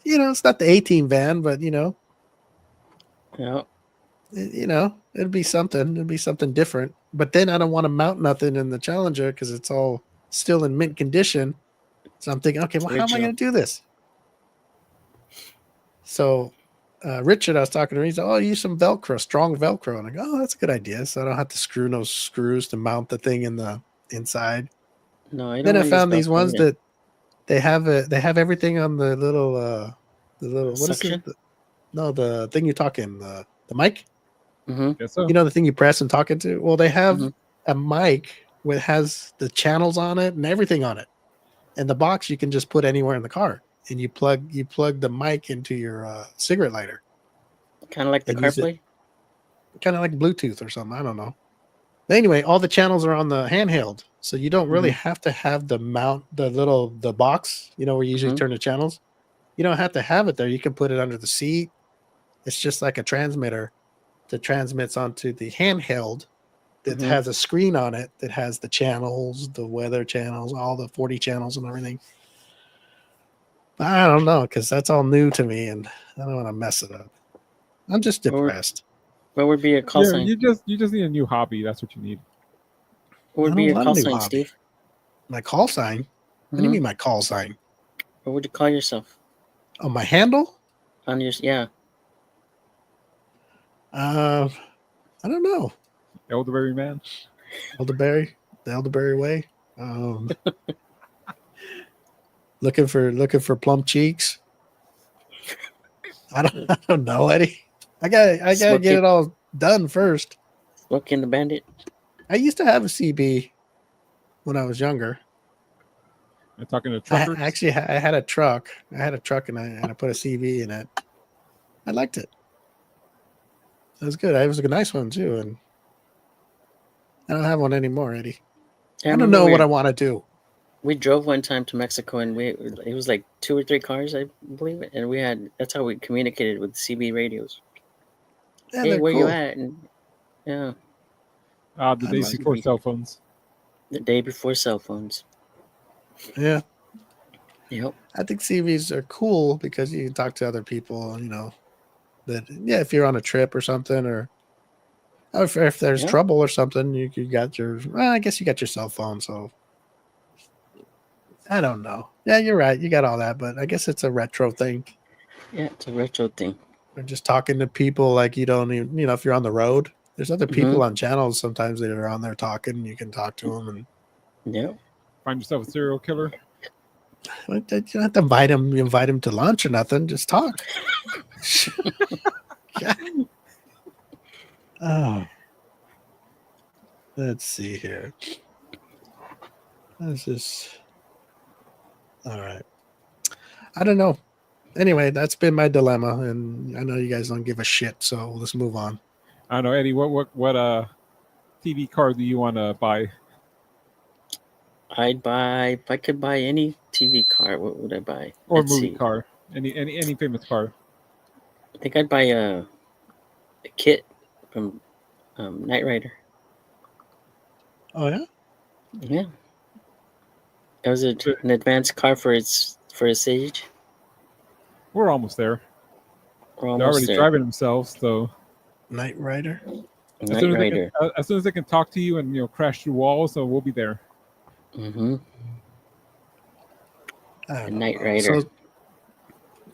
it's not the A-Team van, but Yeah. it'd be something. It'd be something different. But then I don't want to mount nothing in the Challenger because it's all still in mint condition. So I'm thinking, okay, well, how am I going to do this? So Richard, I was talking to him. He's like, oh, use some Velcro, strong Velcro. And I go, oh, that's a good idea. So I don't have to screw no screws to mount the thing in the inside. No, I don't. Then I wanna use found these Velcro ones either. that they have everything on the little what is Suction? it? No, the thing you're talking, the mic. Guess so. You know, the thing you press and talk into. Well, they have Mhm. a mic that has the channels on it and everything on it. And the box you can just put anywhere in the car, and you plug the mic into your cigarette lighter, Kind of like the and use it. CarPlay. Kind of like Bluetooth or something. I don't know. But anyway, all the channels are on the handheld, so you don't really have to have the box. You know, where you usually turn the channels. You don't have to have it there. You can put it under the seat. It's just like a transmitter that transmits onto the handheld that has a screen on it that has the channels, the weather channels, all the 40 channels and everything. I don't know, because that's all new to me, and I don't want to mess it up. I'm just depressed. What would be a call Yeah, sign? you just need a new hobby. That's what you need. What I would be don't your want a call new sign, hobby. Steve? My call sign? What do you mean my call sign? What would you call yourself? Oh, my handle? On your yeah. I don't know. Elderberry man. Elderberry, the Elderberry way. Looking for plump cheeks. I don't know, Eddie. I gotta get it all done first. Smoking the Bandit. I used to have a CB when I was younger. You're talking to truckers. I had a truck. I had a truck, and I put a CB in it. I liked it. It was good. It was a nice one too, and I don't have one anymore, Eddie. I don't know what I want to do. We drove one time to Mexico, and it was like 2 or 3 cars, I believe, and that's how we communicated with CB radios. Yeah, hey, where cool. you at? And yeah. The days before cell phones. The day before cell phones. Yeah. Yep. I think CVs are cool because you can talk to other people, if you're on a trip or something, or if there's trouble or something, you got I guess you got your cell phone, so I don't know. Yeah, you're right. You got all that, but I guess it's a retro thing. Yeah, it's a retro thing. Or just talking to people like you don't even, if you're on the road, there's other people on channels sometimes that are on there talking, and you can talk to them. And find yourself a serial killer. You don't have to invite him to lunch or nothing. Just talk. Oh, let's see here. This is all right. I don't know. Anyway, that's been my dilemma, and I know you guys don't give a shit, so let's move on. I don't know, Eddie. What TV car do you want to buy? I'd buy, if I could buy any TV car, what would I buy? Or movie car? Any famous car? I think I'd buy a kit from Knight Rider. Oh yeah, yeah. It was an advanced car for its age. We're almost there. They're already driving themselves, so. Knight Rider. As soon as they can talk to you and crash through walls, so we'll be there. Mm-hmm. Knight Rider.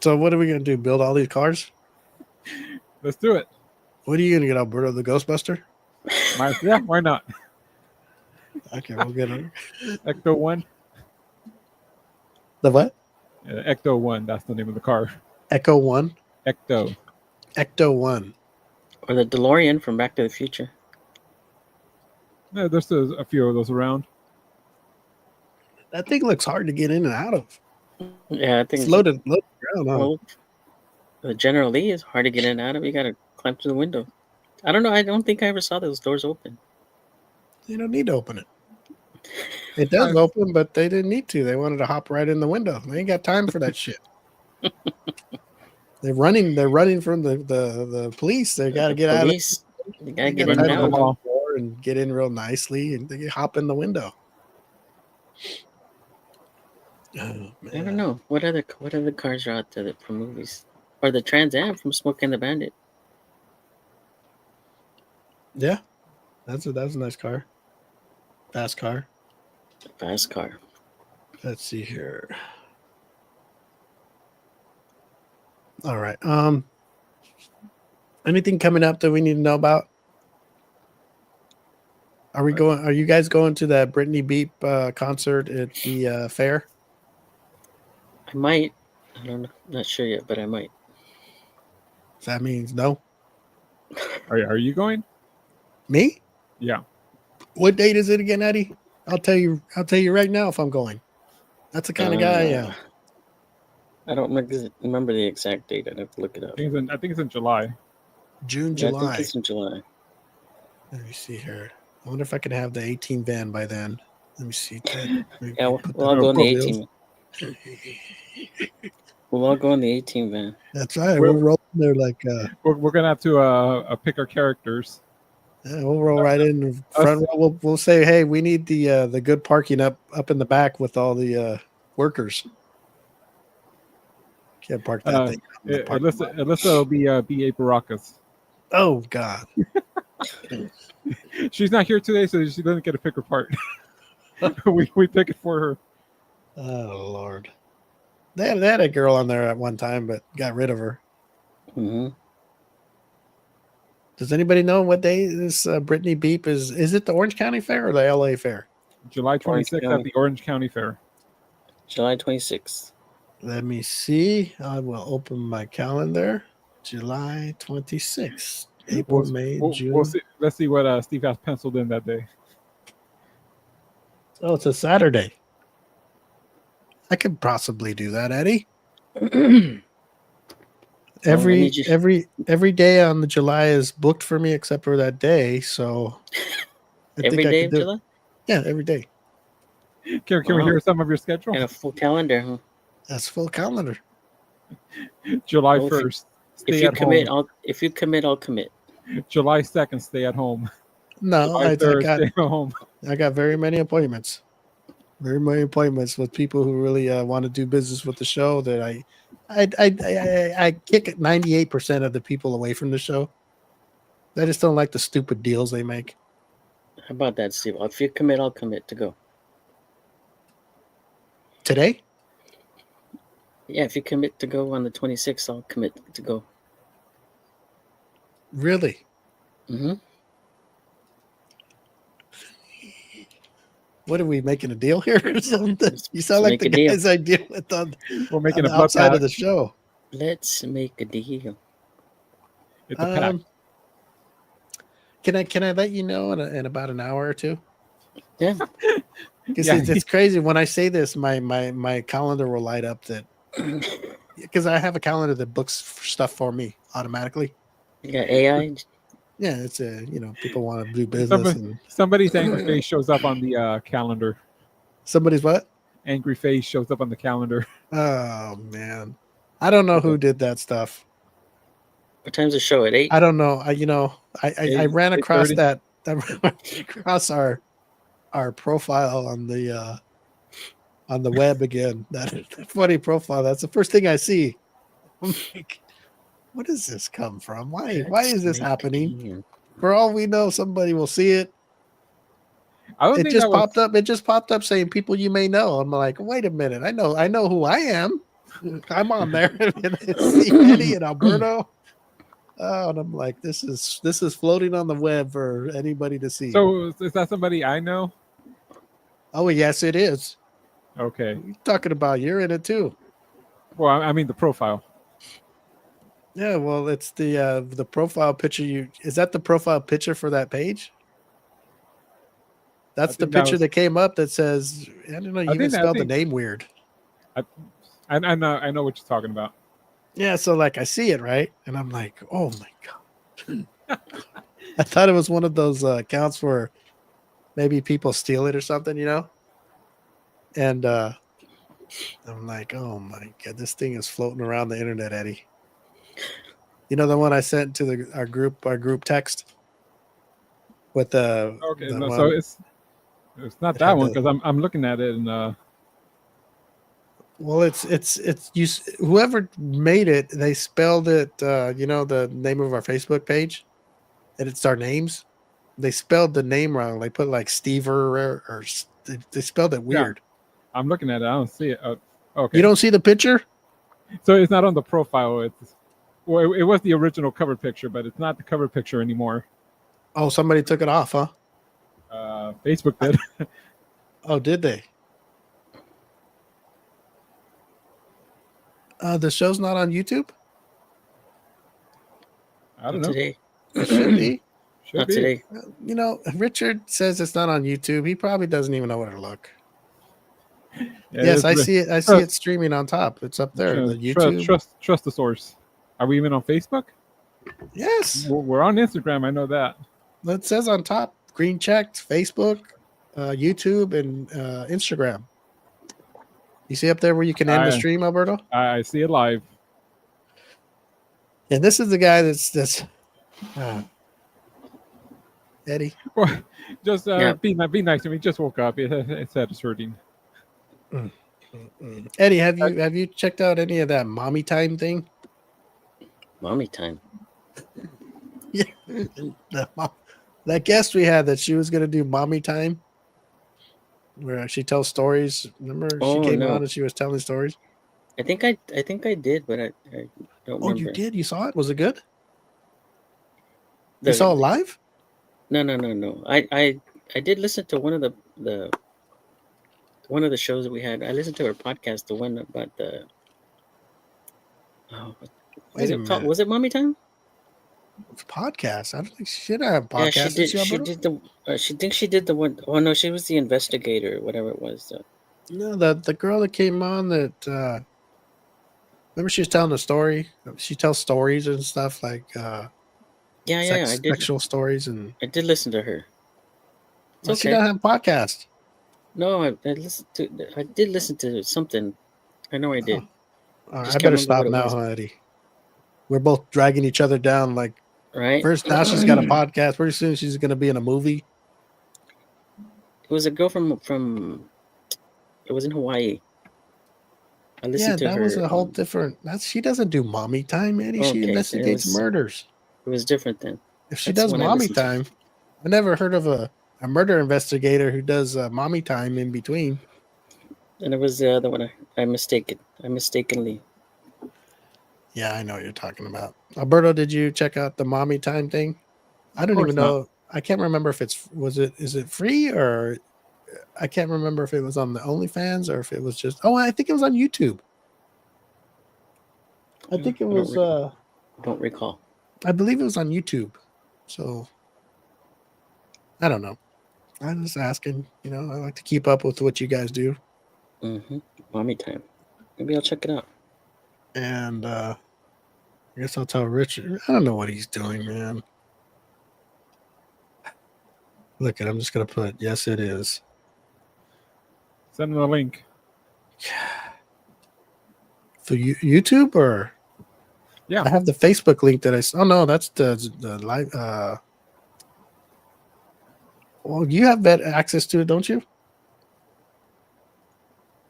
So what are we gonna do? Build all these cars? Let's do it. What are you gonna get, Alberto, the Ghostbuster? Yeah, why not? Okay, we'll get it. Ecto 1. The what? Ecto 1. That's the name of the car. Echo 1. Ecto 1. Or the DeLorean from Back to the Future. Yeah, there's a few of those around. That thing looks hard to get in and out of. Yeah, I think it's loaded around. Well, the General Lee is hard to get in and out of. You got to climb through the window. I don't know. I don't think I ever saw those doors open. You don't need to open it. It does open, but they didn't need to. They wanted to hop right in the window. They ain't got time for that shit. They're running from the police. They got to get out of They got to get in now and get in real nicely, and they hop in the window. Oh, I don't man. know what other cars are out there that from movies, or the Trans Am from Smokey and the Bandit. Yeah, that's a nice car. Fast car. Fast car. Let's see here. All right. Anything coming up that we need to know about? Are we going? Are you guys going to that Britney Beep concert at the fair? I might. I don't know. Not sure yet, but I might. That means no. Are you going? Me? Yeah. What date is it again, Eddie? I'll tell you right now if I'm going. That's the kind of guy I am. I don't remember the exact date. I'd have to look it up. I think it's in July. June, Yeah, July. I think it's in July. Let me see here. I wonder if I can have the 18 van by then. Let me see. Yeah, we'll all go in the 18. We'll all go in the 18 van. That's right. We'll roll in there like. We're gonna have to pick our characters. Yeah, we'll roll right in the front row. We'll say, hey, we need the good parking up in the back with all the workers. Can't park that thing. Unless it'll be B.A. Baracus. Oh God. She's not here today, so she doesn't get to pick her part. we pick it for her. Oh Lord. They had a girl on there at one time, but got rid of her. Mm-hmm. Does anybody know what day this Britney Beep is? Is it the Orange County Fair or the LA Fair? July 26th at the Orange County Fair. July 26th. Let me see. I will open my calendar. July 26th. April, May, June. We'll see. Let's see what Steve has penciled in that day. Oh, it's a Saturday. I could possibly do that, Eddie. Every day on the July is booked for me except for that day. So every day of July? Yeah, every day. Can we hear some of your schedule? And a full calendar, huh? That's full calendar. July 1st. If you commit, I'll commit. July 2nd, stay at home. No, July 3rd, stay at home. I got very many appointments. Very many appointments with people who really want to do business with the show. That I kick 98% of the people away from the show. I just don't like the stupid deals they make. How about that, Steve? If you commit, I'll commit to go. Today? Yeah, if you commit to go on the 26th, I'll commit to go. Really? Mm-hmm. What are we making a deal here or something? You sound like the guys I deal with we're making on the outside of the show. Let's make a deal. It's a pact. Can I let you know in about an hour or two? Yeah. Because it's crazy when I say this, my calendar will light up that because I have a calendar that books stuff for me automatically. You got AI. Yeah, it's people want to do business. Somebody's angry face shows up on the calendar. Somebody's what? Angry face shows up on the calendar. Oh man, I don't know who did that stuff. What time's the show? At 8? I don't know. I ran across that. I ran across our profile on the web again. That funny profile. That's the first thing I see. I'm like, what does this come from? Why is this happening? For all we know, somebody will see it. It just popped up saying people you may know. I'm like, wait a minute. I know who I am. I'm on there. See Eddie and Alberto. Oh, and I'm like, this is floating on the web for anybody to see. So is that somebody I know? Oh yes, it is. Okay. You're talking about you're in it too. Well, I mean the profile. Yeah, well, it's the profile picture. Is that the profile picture for that page? That's the picture that came up that says, I don't know, you even spelled the name weird. I know what you're talking about. Yeah, so like I see it, right? And I'm like, oh my God. I thought it was one of those accounts where maybe people steal it or something, And I'm like, oh my God, this thing is floating around the internet, Eddie. You know the one I sent to our group text with the so it's not that one because I'm looking at it and Well, whoever made it, they spelled it. The name of our Facebook page, and it's our names. They spelled the name wrong. They put like Stever or they spelled it Yeah. weird. I'm looking at it. I don't see it. Okay. You don't see the picture? So it's not on the profile. It was the original cover picture, but it's not the cover picture anymore. Oh, somebody took it off, huh? Facebook did. Oh, did they? The show's not on YouTube? I don't know. Today. It should be. Should be. Today. Richard says it's not on YouTube. He probably doesn't even know where to look. Yeah, Yes, I see it. I see it streaming on top. It's up there. The YouTube. Trust the source. Are we even on Facebook? Yes. We're on Instagram. I know that. It says on top, green checked, Facebook, YouTube, and Instagram. You see up there where you can end the stream, Alberto? I see it live. And this is the guy that's Eddie. Just be nice to me. Just woke up. His head is hurting. Eddie, have you checked out any of that mommy time thing? Mommy time. Yeah, that guest we had that she was gonna do mommy time, where she tells stories. Remember, she came on and she was telling stories. I think I did, but I don't remember. Oh, you did? You saw it? Was it good? You saw it live? No. I did listen to one of the shows that we had. I listened to her podcast, the one about the. Oh, was it Mommy Time? It's a podcast. I don't think she did have a podcast. Yeah, she did the one. Oh no, she was the investigator, whatever it was. No, the girl that came on that. Remember, she was telling a story. She tells stories and stuff like. I did sexual stories and. I did listen to her. Well, okay. She doesn't have a podcast. No, I did listen to something. I know I did. I better stop now, huh, Eddie? We're both dragging each other down. Like, right? First, now she's got a podcast. Pretty soon, she's going to be in a movie. It was a girl from. It was in Hawaii. I listened to her. Yeah, that was a whole different. She doesn't do mommy time, Eddie. Okay, she investigates murders. It was different then. If she does mommy time, I never heard of a murder investigator who does mommy time in between. And it was the other one. I mistakenly. Yeah, I know what you're talking about. Alberto, did you check out the mommy time thing? I don't even know. I can't remember if is it free or I can't remember if it was on the OnlyFans or if it was just. Oh, I think it was on YouTube. I think it was. Don't recall. I believe it was on YouTube. So I don't know. I'm just asking. I like to keep up with what you guys do. Mm-hmm. Mommy time. Maybe I'll check it out. And I guess I'll tell Richard. I don't know what he's doing, man. Look, I'm just gonna put yes, it is. Send him the link. For YouTube or? Yeah, I have the Facebook link that I. Oh no, that's the live. Well, you have that access to it, don't you?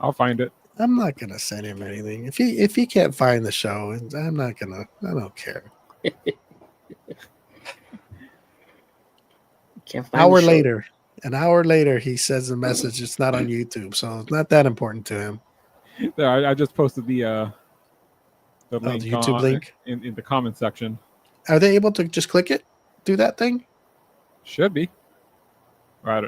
I'll find it. I'm not gonna send him anything. If he can't find the show, I'm not gonna. I don't care. Can't find An hour later, he sends a message. It's not on YouTube, so it's not that important to him. There, I just posted the link, the YouTube link in the comment section. Are they able to just click it? Do that thing? Should be. Right.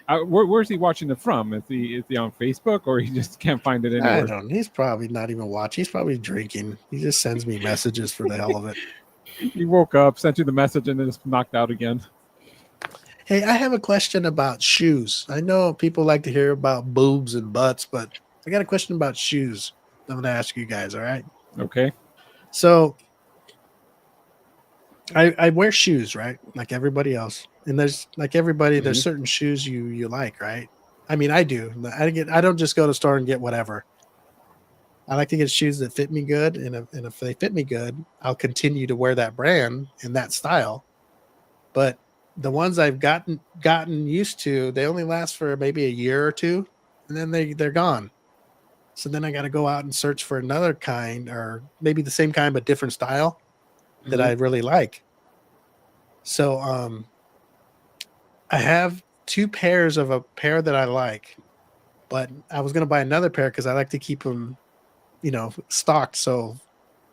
Where's he watching it from? Is he on Facebook or he just can't find it anywhere? I don't. He's probably not even watching. He's probably drinking. He just sends me messages for the hell of it. He woke up, sent you the message, and then just knocked out again. Hey, I have a question about shoes. I know people like to hear about boobs and butts, but I got a question about shoes. I'm going to ask you guys. All right. Okay. So I wear shoes, right? Like everybody else. And there's like everybody, there's certain shoes you like, right? I mean, I do. I don't just go to the store and get whatever. I like to get shoes that fit me good, and if they fit me good, I'll continue to wear that brand in that style. But the ones I've gotten used to, they only last for maybe a year or two, and then they're gone. So then I got to go out and search for another kind, or maybe the same kind but different style that I really like. So I have 2 pairs of a pair that I like, but I was going to buy another pair because I like to keep them, stocked. So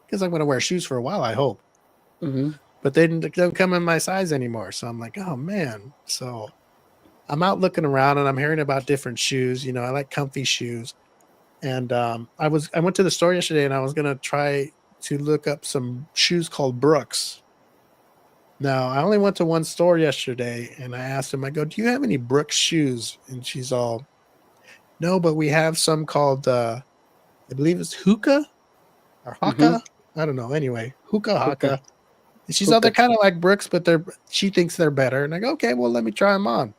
because I'm going to wear shoes for a while, I hope. But they don't come in my size anymore. So I'm like, oh man. So I'm out looking around and I'm hearing about different shoes. I like comfy shoes. And I went to the store yesterday and I was gonna try to look up some shoes called Brooks. Now I only went to one store yesterday and I asked him, I go, do you have any Brooks shoes? And she's all, no, but we have some called I believe it's Hookah or Haka. I don't know. Anyway, Hookah Haka. And she's all, they're kind of like Brooks, but she thinks they're better. And I go, okay, well, let me try them on.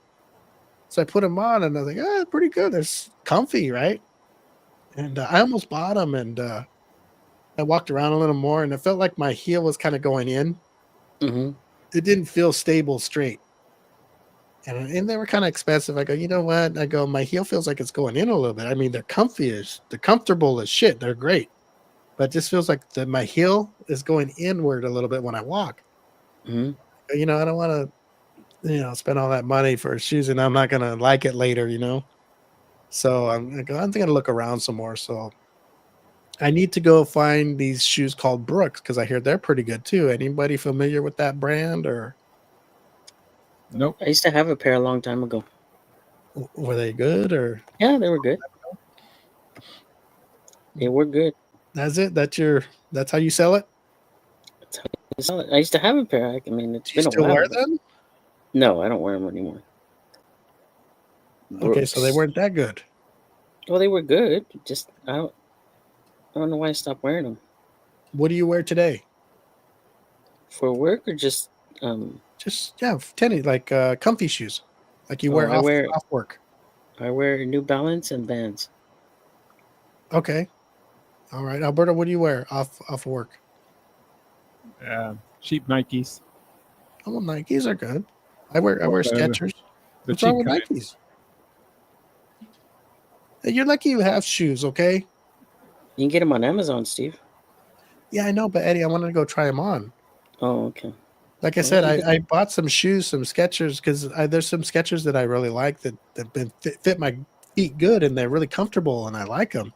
So I put them on and I was like, oh, pretty good. They're comfy, right? And I almost bought them, and I walked around a little more, and it felt like my heel was kind of going in. It didn't feel stable straight. And they were kind of expensive. I go, you know what? I go, my heel feels like it's going in a little bit. I mean, they're comfortable as shit. They're great. But it just feels like my heel is going inward a little bit when I walk. I don't want to, spend all that money for shoes, and I'm not going to like it later, So I'm thinking to look around some more. So I need to go find these shoes called Brooks because I hear they're pretty good too. Anybody familiar with that brand or? Nope. I used to have a pair a long time ago. Were they good or? Yeah, they were good. They were good. That's it. That's how you sell it. That's how you sell it. I used to have a pair. I mean, it's been a while. Still wear them? No, I don't wear them anymore. Okay, so they weren't that good. Well, they were good. Just I don't know why I stopped wearing them. What do you wear today? For work or just tennis, like comfy shoes, like you wear off work. I wear New Balance and Vans. Okay, all right, Alberto, what do you wear off work? Cheap Nikes. Oh, well, Nikes are good. I wear Skechers. What's wrong with Nikes? You're lucky you have shoes, okay? You can get them on Amazon, Steve. Yeah, I know, but Eddie, I wanted to go try them on. Oh, okay. Like I said, I bought some shoes, some Skechers, because there's some Skechers that I really like that fit my feet good, and they're really comfortable, and I like them.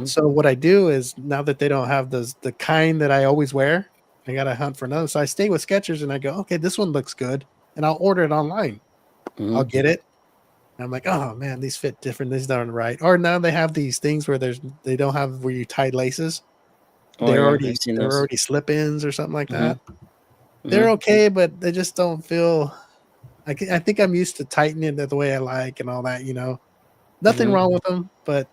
So what I do is, now that they don't have the kind that I always wear, I got to hunt for another. So I stay with Skechers, and I go, okay, this one looks good, and I'll order it online. I'll get it. I'm like, oh man, these fit different. These aren't right. Or now they have these things where they don't have where you tie laces. They're already slip-ins or something like that. They're okay, but they just don't feel. I think I'm used to tightening it the way I like and all that. Nothing wrong with them, but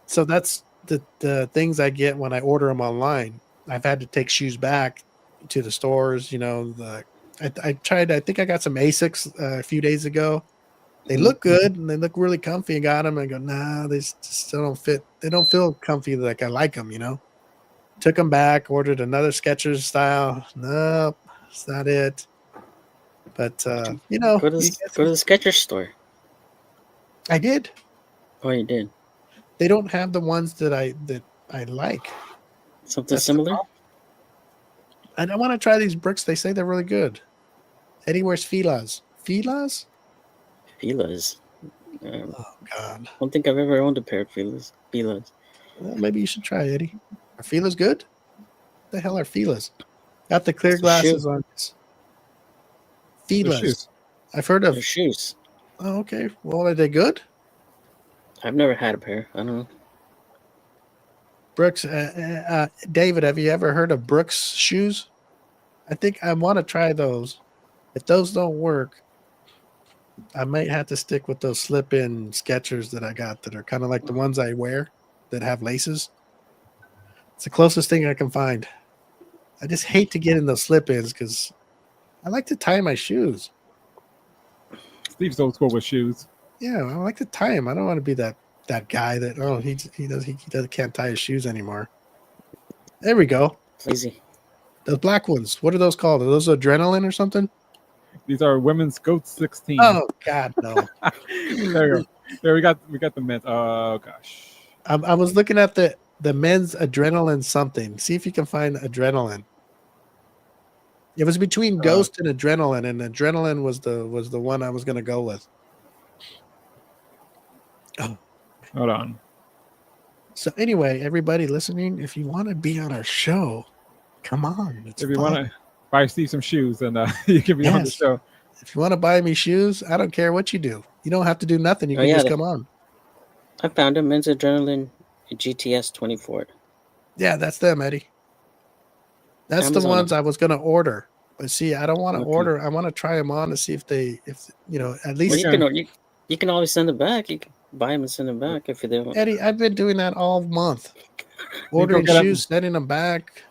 so that's the things I get when I order them online. I've had to take shoes back to the stores. I tried. I think I got some Asics a few days ago. They look good and they look really comfy. I got them. I go, nah, they still don't fit. They don't feel comfy like I like them, Took them back, ordered another Skechers style. Nope, it's not it. But, go to the Skechers store. I did. Oh, you did? They don't have the ones that I like. Something similar? And I want to try these Brooks. They say they're really good. Eddie wears Filas. Filas? Filas. Oh God! I don't think I've ever owned a pair of Filas. Well, maybe you should try, Eddie. Are Filas good? What the hell are Filas? Got the clear glasses on. Filas. I've heard of shoes. Oh, okay. Well, are they good? I've never had a pair. I don't know. Brooks, David, have you ever heard of Brooks shoes? I think I want to try those. If those don't work, I might have to stick with those slip-in Skechers that I got that are kind of like the ones I wear that have laces. It's the closest thing I can find. I just hate to get in those slip-ins because I like to tie my shoes. Steve's old school with shoes. Yeah, I like to tie them. I don't want to be that guy that he can't tie his shoes anymore. There we go. Easy. Those black ones. What are those called? Are those adrenaline or something? These are women's Goat 16. Oh God, no. There you go. There we got the men's. Oh gosh. I was looking at the men's adrenaline something. See if you can find adrenaline. It was between Ghost and Adrenaline, and Adrenaline was the one I was gonna go with. Oh. Hold on. So anyway, everybody listening, if you want to be on our show, come on. It's If you fun. want to buy Steve some shoes, and you can be on the show. If you want to buy me shoes, I don't care what you do. You don't have to do nothing. You can just come on. I found him. Men's Adrenaline GTS 24. Yeah, that's them, Eddie. That's Amazon. The ones I was going to order. But see, I don't want to order. I want to try them on to see if at least you can always send them back. You can buy them and send them back if you don't. Eddie, I've been doing that all month. Ordering shoes, sending them back.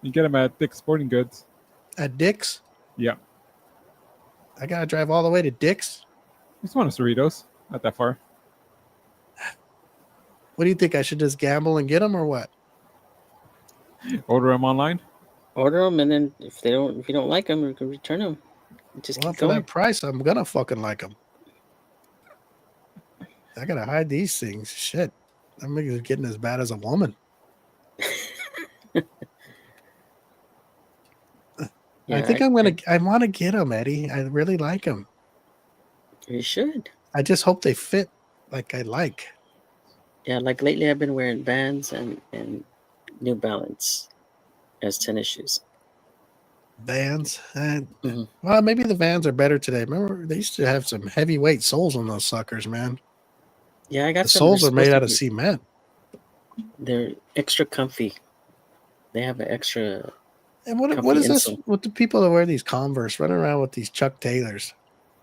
You get them at Dick's Sporting Goods. At Dick's? Yeah. I got to drive all the way to Dick's? It's one of Cerritos. Not that far. What do you think? I should just gamble and get them or what? Order them online? Order them, and then if you don't like them, you can return them. Just keep going. For that price, I'm going to fucking like them. I got to hide these things. Shit. I'm getting as bad as a woman. Yeah, I think I want to get them, Eddie. I really like them. You should. I just hope they fit like I like. Yeah, like lately I've been wearing Vans and New Balance as tennis shoes. Vans? Well, maybe the Vans are better today. Remember, they used to have some heavyweight soles on those suckers, man. Yeah, I got the soles are made out of cement. They're extra comfy. They have an extra. And what is this with the people that wear these Converse running around with these Chuck Taylors?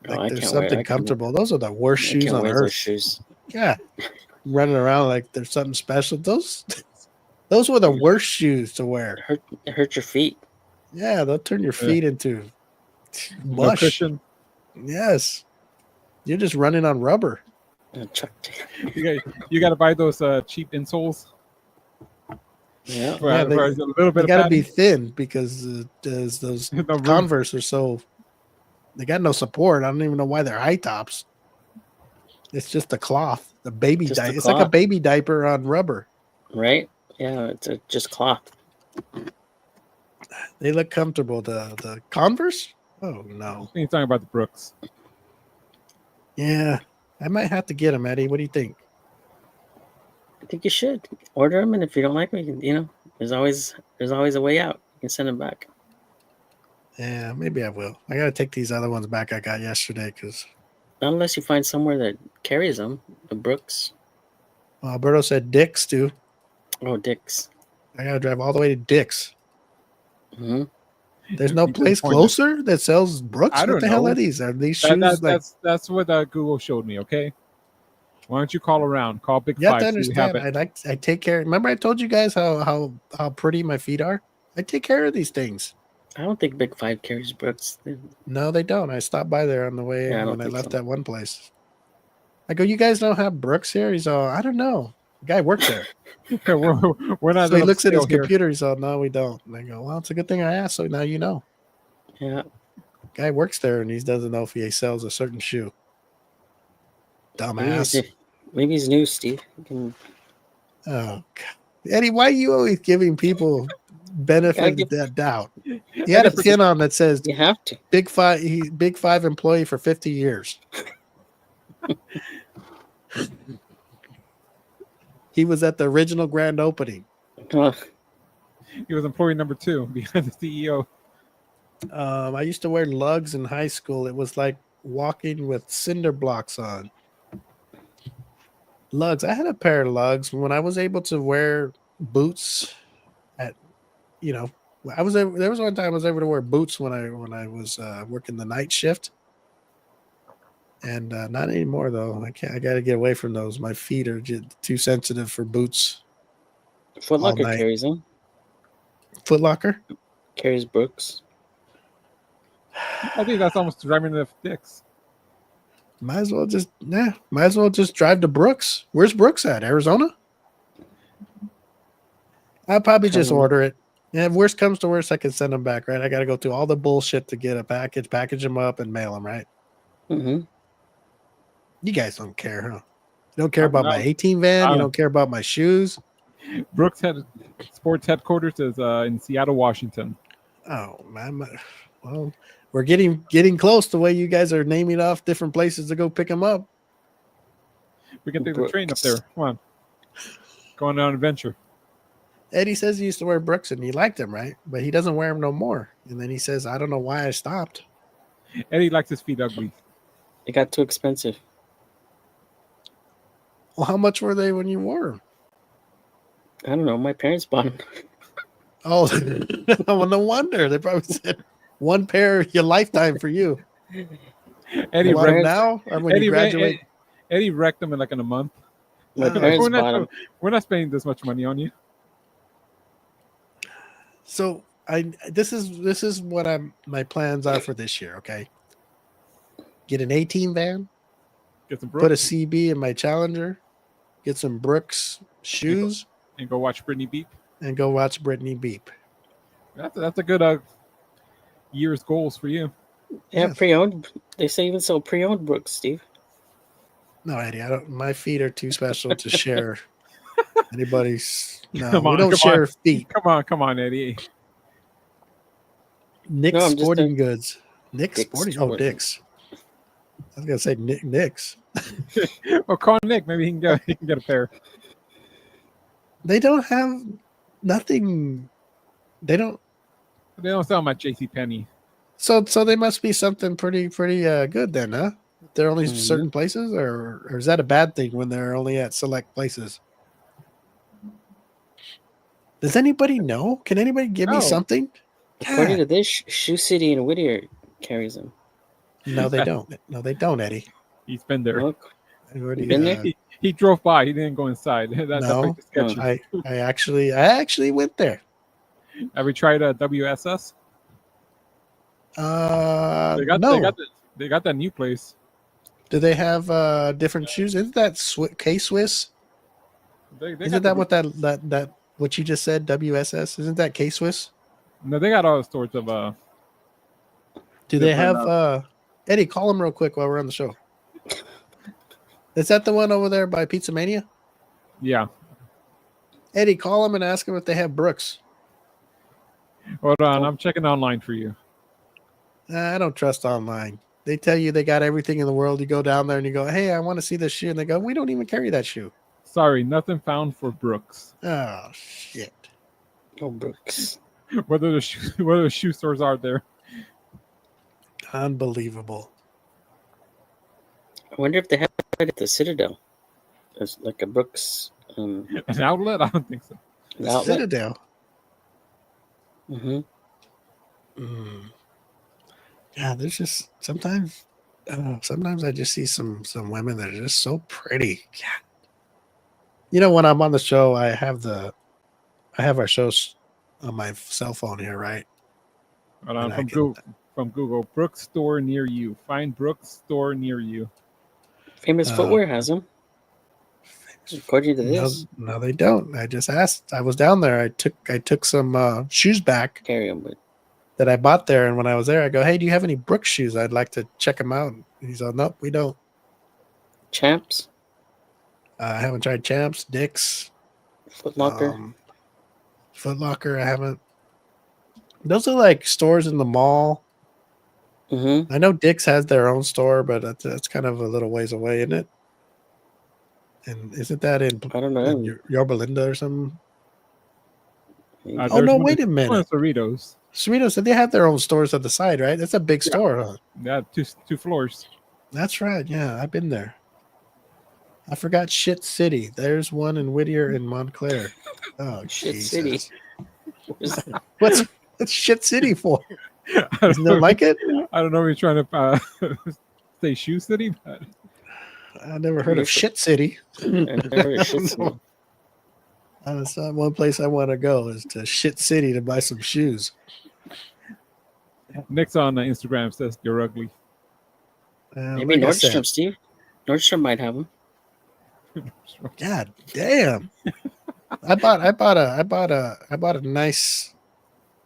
Like there's something comfortable. Those are the worst shoes on earth. Those shoes. Yeah, running around like there's something special. Those were the worst shoes to wear. Hurt your feet. Yeah, they'll turn your feet into mush. No cushion. Yes, you're just running on rubber. Chuck Taylor. You got to buy those cheap insoles. Yeah, they got to be thin because those Converse are so. They got no support. I don't even know why they're high tops. It's just a cloth, the baby diaper. It's like a baby diaper on rubber, right? Yeah, it's just cloth. They look comfortable. The Converse? Oh no! You're talking about the Brooks. Yeah, I might have to get them, Eddie. What do you think? I think you should order them, and if you don't like them, there's always a way out. You can send them back. Yeah, maybe I will. I gotta take these other ones back I got yesterday because unless you find somewhere that carries them, the Brooks. Well, Alberto said Dick's too. Oh, Dick's. I gotta drive all the way to Dick's. Mm-hmm. There's no place closer that sells Brooks. What the hell are these? Are these shoes? That's what Google showed me. Okay. Why don't you call around? Call Big Five. You have to understand. I take care. Remember, I told you guys how pretty my feet are. I take care of these things. I don't think Big Five carries Brooks. No, they don't. I stopped by there on the way when I left that one place. I go, you guys don't have Brooks here? He's all, I don't know. The guy works there. we're not. So he looks at his computer. He's all, no, we don't. And I go, well, it's a good thing I asked. So now you know. Yeah. Guy works there and he doesn't know if he sells a certain shoe. Dumbass. Maybe he's new, Steve. Oh, God. Eddie, why are you always giving people benefit of that doubt? He had a pin on that says you have to. Big Five employee for 50 years. He was at the original grand opening. He was employee number 2 behind the CEO. I used to wear lugs in high school. It was like walking with cinder blocks on. Lugs. I had a pair of lugs when I was able to wear boots. There was one time I was able to wear boots when I was working the night shift, and not anymore though. I got to get away from those. My feet are just too sensitive for boots. Foot Locker carries them. Foot Locker carries Brooks. I think that's almost driving to Dick's. Might as well just drive to Brooks. Where's Brooks at? Arizona? I'll probably just order it. And if worst comes to worst, I can send them back, right? I got to go through all the bullshit to get a package them up, and mail them, right? Mm-hmm. You guys don't care, huh? You don't care about my 18 van. You don't care about my shoes. Brooks Sports headquarters is in Seattle, Washington. Oh man, well, we're getting close to where you guys are naming off different places to go pick them up. We can take the train up there. Come on, going on an adventure. Eddie says he used to wear Brooks and he liked them, right? But he doesn't wear them no more. And then he says, "I don't know why I stopped." Eddie likes his feet ugly. It got too expensive. Well, how much were they when you wore them? I don't know. My parents bought them. Oh, well, no wonder. They probably said one pair your lifetime for you. Eddie wrecked now or when you graduate? Eddie wrecked them in like in a month. My parents bought them. We're not spending this much money on you. So this is what my plans are for this year. Okay, get an 18 van, Get some put a Brooks CB in my Challenger, get some Brooks shoes, and go watch Brittany Beep. and go watch Brittany Beep. That's a good year's goals for you. Yeah, Yes. pre-owned. They say even sell pre-owned Brooks, Steve. No, Eddie, I don't. My feet are too special to share anybody's. No, Come we on, don't come share on. feet. Come on, Eddie. Nick's No, I'm just Sporting Goods. Nick's Dick's Sporting. Oh, Sporting. Dick's. I was gonna say Nick's. Well, call Nick. Maybe he can get a pair. They don't have nothing. They don't. They don't sell them at JCPenney. So they must be something pretty good then, huh? They're only Mhm. certain places, or is that a bad thing when they're only at select places? Does anybody know? Can anybody give me No. something? According God. to this, Shoe City in Whittier carries them. No, they don't. No, they don't, Eddie. He's been there. Look, I already, Been there? He drove by. He didn't go inside. That No. place is sketchy. I actually went there. Have we tried a WSS? No. They got that new place. Do they have different shoes? Isn't that K-Swiss? They Isn't that what that what you just said? WSS? Isn't that K-Swiss? No, they got all sorts of Do they Different, have Eddie? Call him real quick while we're on the show. Is that the one over there by Pizza Mania? yeah. Eddie, call him and ask him if they have Brooks. Hold on, I'm checking online for you. I don't trust online. They tell you they got everything in the world. You go down there and you go, "Hey, I want to see this shoe," and they go, "We don't even carry that shoe." Sorry, nothing found for Brooks. Oh shit! oh Brooks. Whether the shoe stores are there. Unbelievable. I wonder if they have it at the Citadel. It's like a Brooks An outlet? I don't think so. outlet. Citadel. Mm-hmm. Yeah, there's just sometimes I just see some women that are just so pretty. God. You know, when I'm on the show, I have our shows on my cell phone here, right? Hold on, And from Google. Brooks store near you. Find Brooks store near you. Famous Footwear has them. According to No, this, no, they don't. I just asked. I was down there. I took some shoes back carry them, but that I bought there, and when I was there, I go, "Hey, do you have any Brooks shoes? I'd like to check them out." And he's like, "Nope, we don't." Champs, I haven't tried Champs, Dick's, Foot Locker. Foot Locker. I haven't. Those are like stores in the mall. Mm-hmm. I know Dick's has their own store, but that's kind of a little ways away, isn't it? And isn't that in I don't know. Yorba Linda or something? Oh, There's no, one wait a at- minute. one at Cerritos. Cerritos said they have their own stores at the side, right? That's a big store, huh? Yeah, two floors. That's right. Yeah, I've been there. I forgot Shit City. There's one in Whittier and Montclair. Oh, Shit Jesus. City. Where's that? What's Shit City for? I don't Isn't that know- like it? I don't know if you're trying to say Shoe City, but I never heard of Shit City. I never heard of Shit City. That's not one place I want to go is to Shit City to buy some shoes. Nick's on Instagram says you're ugly. Maybe like I said, Nordstrom, Steve. Nordstrom might have them. God damn! I bought a nice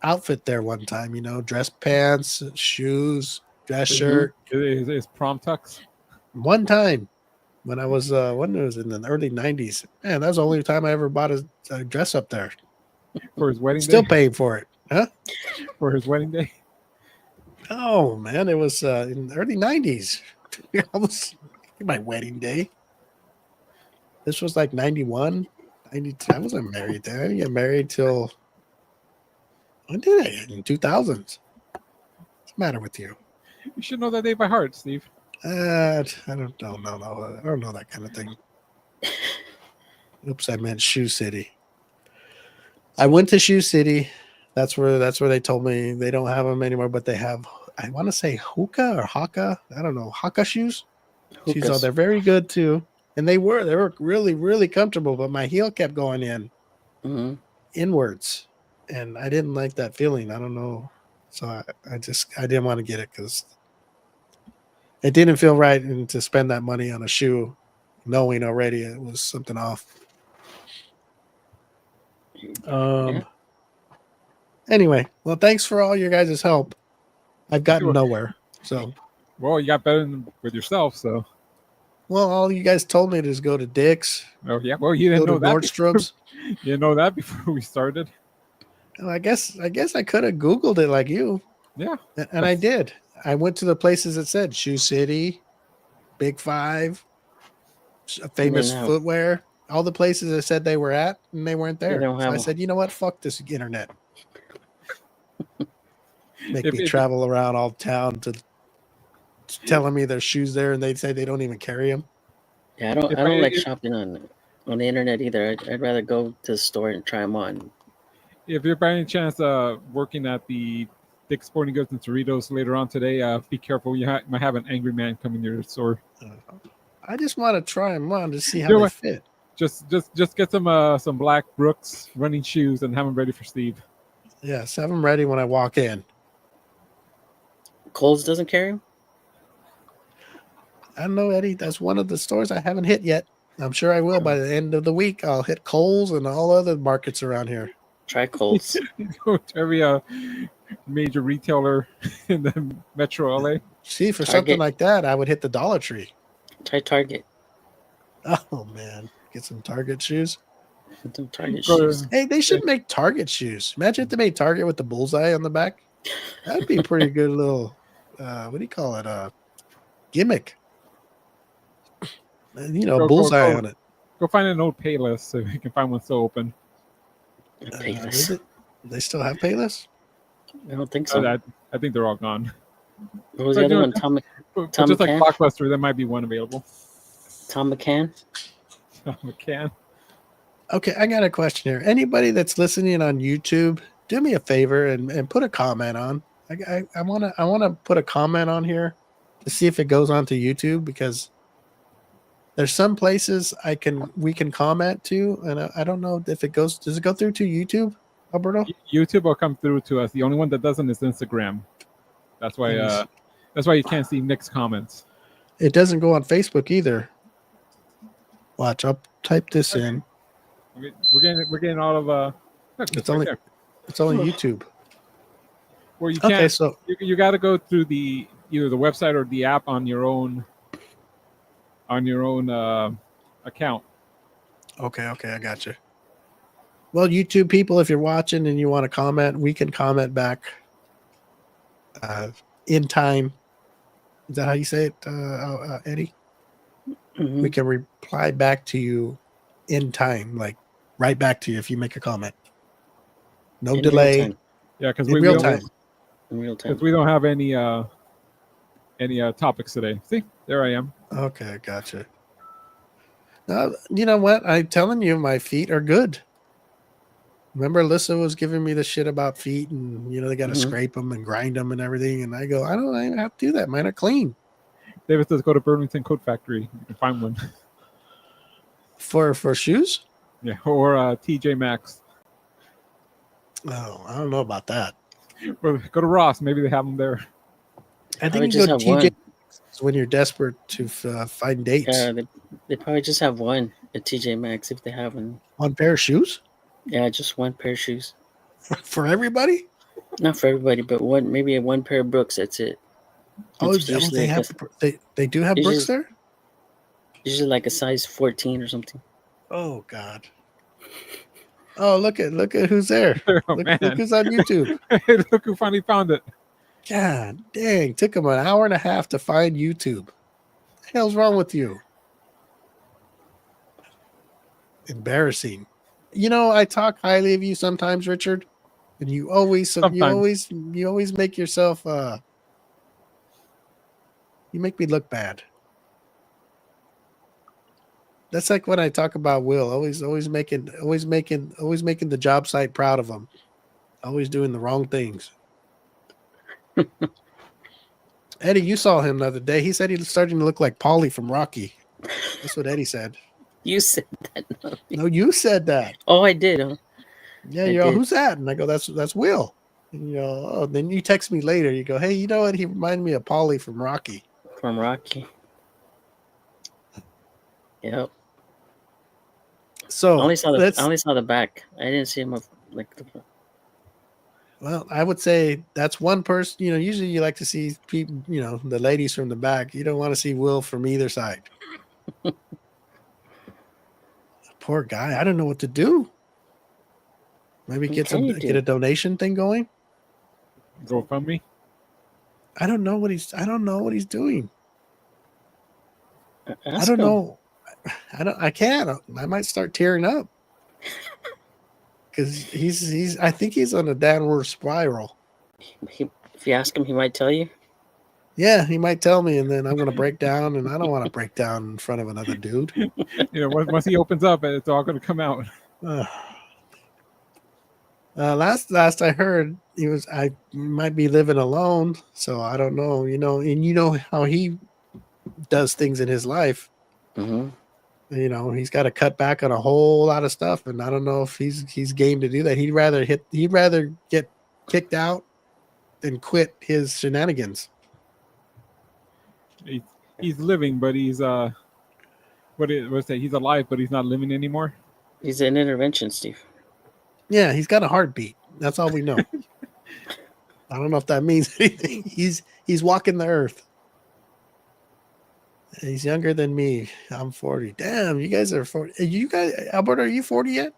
outfit there one time. You know, dress pants, shoes, dress shirt. Is prom tux? One time, when I was when it was in the early '90s. Man, that was the only time I ever bought a dress up there. For his wedding Still day? paying for it, huh? For his wedding day? Oh man, it was in the early '90s. I was my wedding day. This was like 91, 92. I wasn't married then. I didn't get married till when did I? In 2000s. What's the matter with you? You should know that day by heart, Steve. I don't know. No, I don't know that kind of thing. Oops, I meant Shoe City. I went to Shoe City. That's where they told me they don't have them anymore, but they have. I want to say hookah or haka. I don't know, haka shoes. Shoes, oh, they're very good too, and they were really really comfortable. But my heel kept going inwards, and I didn't like that feeling. I don't know, so I didn't want to get it because it didn't feel right, and to spend that money on a shoe, knowing already it was something off. Anyway, well, thanks for all your guys' help. I've gotten nowhere. So, well, you got better with yourself. So, well, all you guys told me to is go to Dick's. Oh yeah, well, you didn't know that. Nordstrom's. You didn't know that before we started. Well, I guess I could have Googled it like you. Yeah, and I did. I went to the places that said Shoe City, Big Five, famous footwear. All the places that said they were at, and they weren't there. So I said, you know what? Fuck this internet. Make me travel around all town to telling me there's shoes there, and they say they don't even carry them. Yeah, I don't like shopping on the internet either. I'd rather go to the store and try them on. If you're by any chance working at the Dick's Sporting Goods and Cerritos later on today, be careful. You might have an angry man coming to your store. I just want to try them on to see how they fit. Just get some black Brooks running shoes and have them ready for Steve. Yes, have them ready when I walk in. Kohl's doesn't carry them? I don't know, Eddie. That's one of the stores I haven't hit yet. I'm sure I will by the end of the week. I'll hit Kohl's and all other markets around here. Try Kohl's. Go to every major retailer in the Metro LA. See, for something like that, I would hit the Dollar Tree. Try Target. Oh, man. Get some Target shoes. Some Target shoes. Hey, they should make Target shoes. Imagine if they made Target with the bullseye on the back. That'd be a pretty good little, what do you call it? Gimmick. Bullseye on it. Go find an old Payless so you can find one still open. They still have Payless? I don't think so. I think they're all gone. What was the other one? Tom just McCann? Like Blockbuster, there might be one available. Tom McCann? Tom McCann. Okay, I got a question here. Anybody that's listening on YouTube, do me a favor and put a comment on. I wanna put a comment on here to see if it goes on to YouTube, because there's some places we can comment to, and I don't know if it goes. Does it go through to YouTube, Alberto? YouTube will come through to us. The only one that doesn't is Instagram. That's why you can't see Nick's comments. It doesn't go on Facebook either. Watch, I'll type this in. We're getting all of look, it's only YouTube. Well, you can't. Okay, so you got to go through either the website or the app on your own account. Okay, I got you. Well, YouTube people, if you're watching and you want to comment, we can comment back in time. Is that how you say it, Eddie? Mm-hmm. We can reply back to you in time, like right back to you if you make a comment. No in delay. Yeah, because in real time. Because we don't have any topics today. See, there I am. Okay, gotcha. Now, you know what? I'm telling you, my feet are good. Remember, Alyssa was giving me the shit about feet, and they got to scrape them and grind them and everything. And I go, I don't even have to do that. Mine are clean. David says, go to Burlington Coat Factory. You can find one. For shoes? Yeah, or TJ Maxx. Oh, I don't know about that. Well, go to Ross. Maybe they have them there. I think you go to TJ when you're desperate to find dates. Yeah, they probably just have one at TJ Maxx if they have one. One pair of shoes? Yeah, just one pair of shoes. For everybody? Not for everybody, but maybe one pair of Brooks. That's it. They do have Brooks there? Usually like a size 14 or something. Oh God. Oh, look at who's there. Oh, Look man. who's on YouTube. Look who finally found it. God dang, took him an hour and a half to find YouTube. What the hell's wrong with you? Embarrassing. You know, I talk highly of you sometimes, Richard, and you always make yourself you make me look bad. That's like when I talk about Will, always making the job site proud of him. Always doing the wrong things. Eddie, you saw him the other day. He said he was starting to look like Paulie from Rocky. That's what Eddie said. You said that. No, you said that. Oh, I did. Huh? Yeah, you know, who's that? And I go, that's Will. And you know, oh, then you text me later. You go, hey, you know what? He reminded me of Paulie from Rocky. From Rocky. Yep. So I only saw the back. I didn't see him like the. Well, I would say that's one person. You know, usually you like to see people. You know, the ladies from the back. You don't want to see Will from either side. Poor guy. I don't know what to do. Maybe get a donation thing going. GoFundMe. I don't know what he's doing. I don't know. I can't. I might start tearing up because he's. I think he's on a downward spiral. If you ask him, he might tell you. Yeah, he might tell me, and then I'm going to break down, and I don't want to break down in front of another dude. You know, once he opens up, it's all going to come out. Last I heard, I might be living alone, so I don't know. You know, and you know how he does things in his life. Mm-hmm. You know, he's got to cut back on a whole lot of stuff, and I don't know if he's game to do that. He'd rather get kicked out than quit his shenanigans. He's living, but he's he's alive, but he's not living anymore. He's an intervention, Steve. Yeah, he's got a heartbeat. That's all we know. I don't know if that means anything. He's walking the earth. He's younger than me. I'm 40. Damn, you guys are 40. You guys, Albert, are you 40 yet?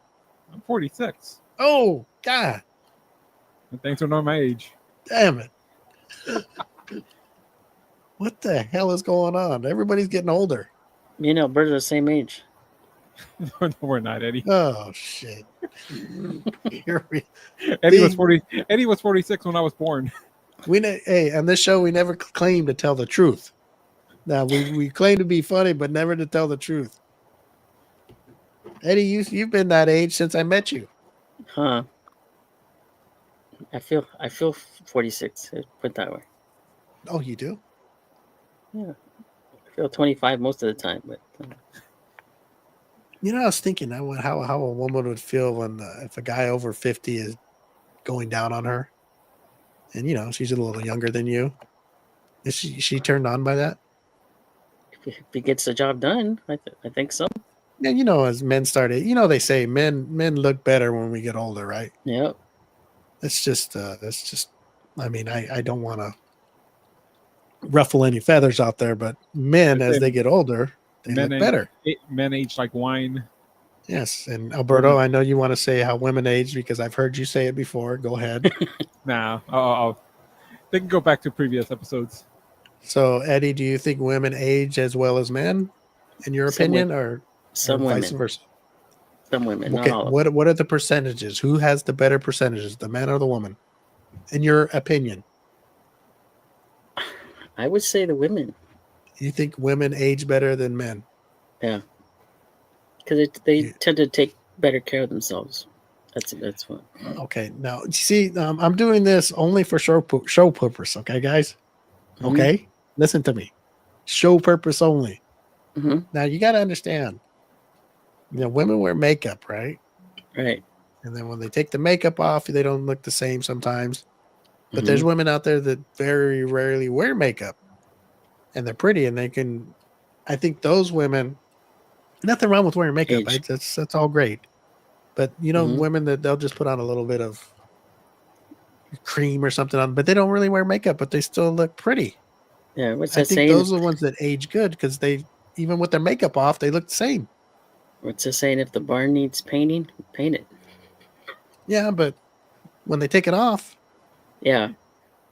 I'm 46. Oh, God. And thanks for knowing my age. Damn it. What the hell is going on? Everybody's getting older. You know, birds are the same age. No, we're not, Eddie. Oh, shit. Eddie was 40. Eddie was 46 when I was born. Hey, on this show, we never claim to tell the truth. Now, we claim to be funny, but never to tell the truth. Eddie, you've been that age since I met you. Huh. I feel 46. Put it that way. Oh, you do? Yeah. I feel 25 most of the time, but. You know, I was thinking how a woman would feel when if a guy over 50 is going down on her, and you know she's a little younger than you. Is she turned on by that? If he gets the job done, I think so. Yeah, you know, as men started, you know, they say men look better when we get older, right? Yep. That's just. I mean, I don't want to ruffle any feathers out there, but men as they get older, they look better. Men age like wine. Yes, and Alberto, I know you want to say how women age because I've heard you say it before. Go ahead. Nah, they can go back to previous episodes. So, Eddie, do you think women age as well as men, in your opinion, or vice versa? Some women, okay. Not all. What are the percentages? Who has the better percentages, the man or the woman, in your opinion? I would say the women. You think women age better than men? Yeah, because they tend to take better care of themselves. That's what. Okay, now see, I'm doing this only for show purpose. Okay, guys. Okay, listen to me. Show purpose only. Mm-hmm. Now you got to understand. You know, women wear makeup, right? Right. And then when they take the makeup off, they don't look the same sometimes. But there's women out there that very rarely wear makeup, and they're pretty, and they can. I think those women. Nothing wrong with wearing makeup. That's all great. But you know, women that they'll just put on a little bit of cream or something on, but they don't really wear makeup, but they still look pretty. Yeah, what's I that think saying? those are the ones that age good because they even with their makeup off, they look the same. What's it saying? If the barn needs painting, paint it. Yeah, but when they take it off, Yeah.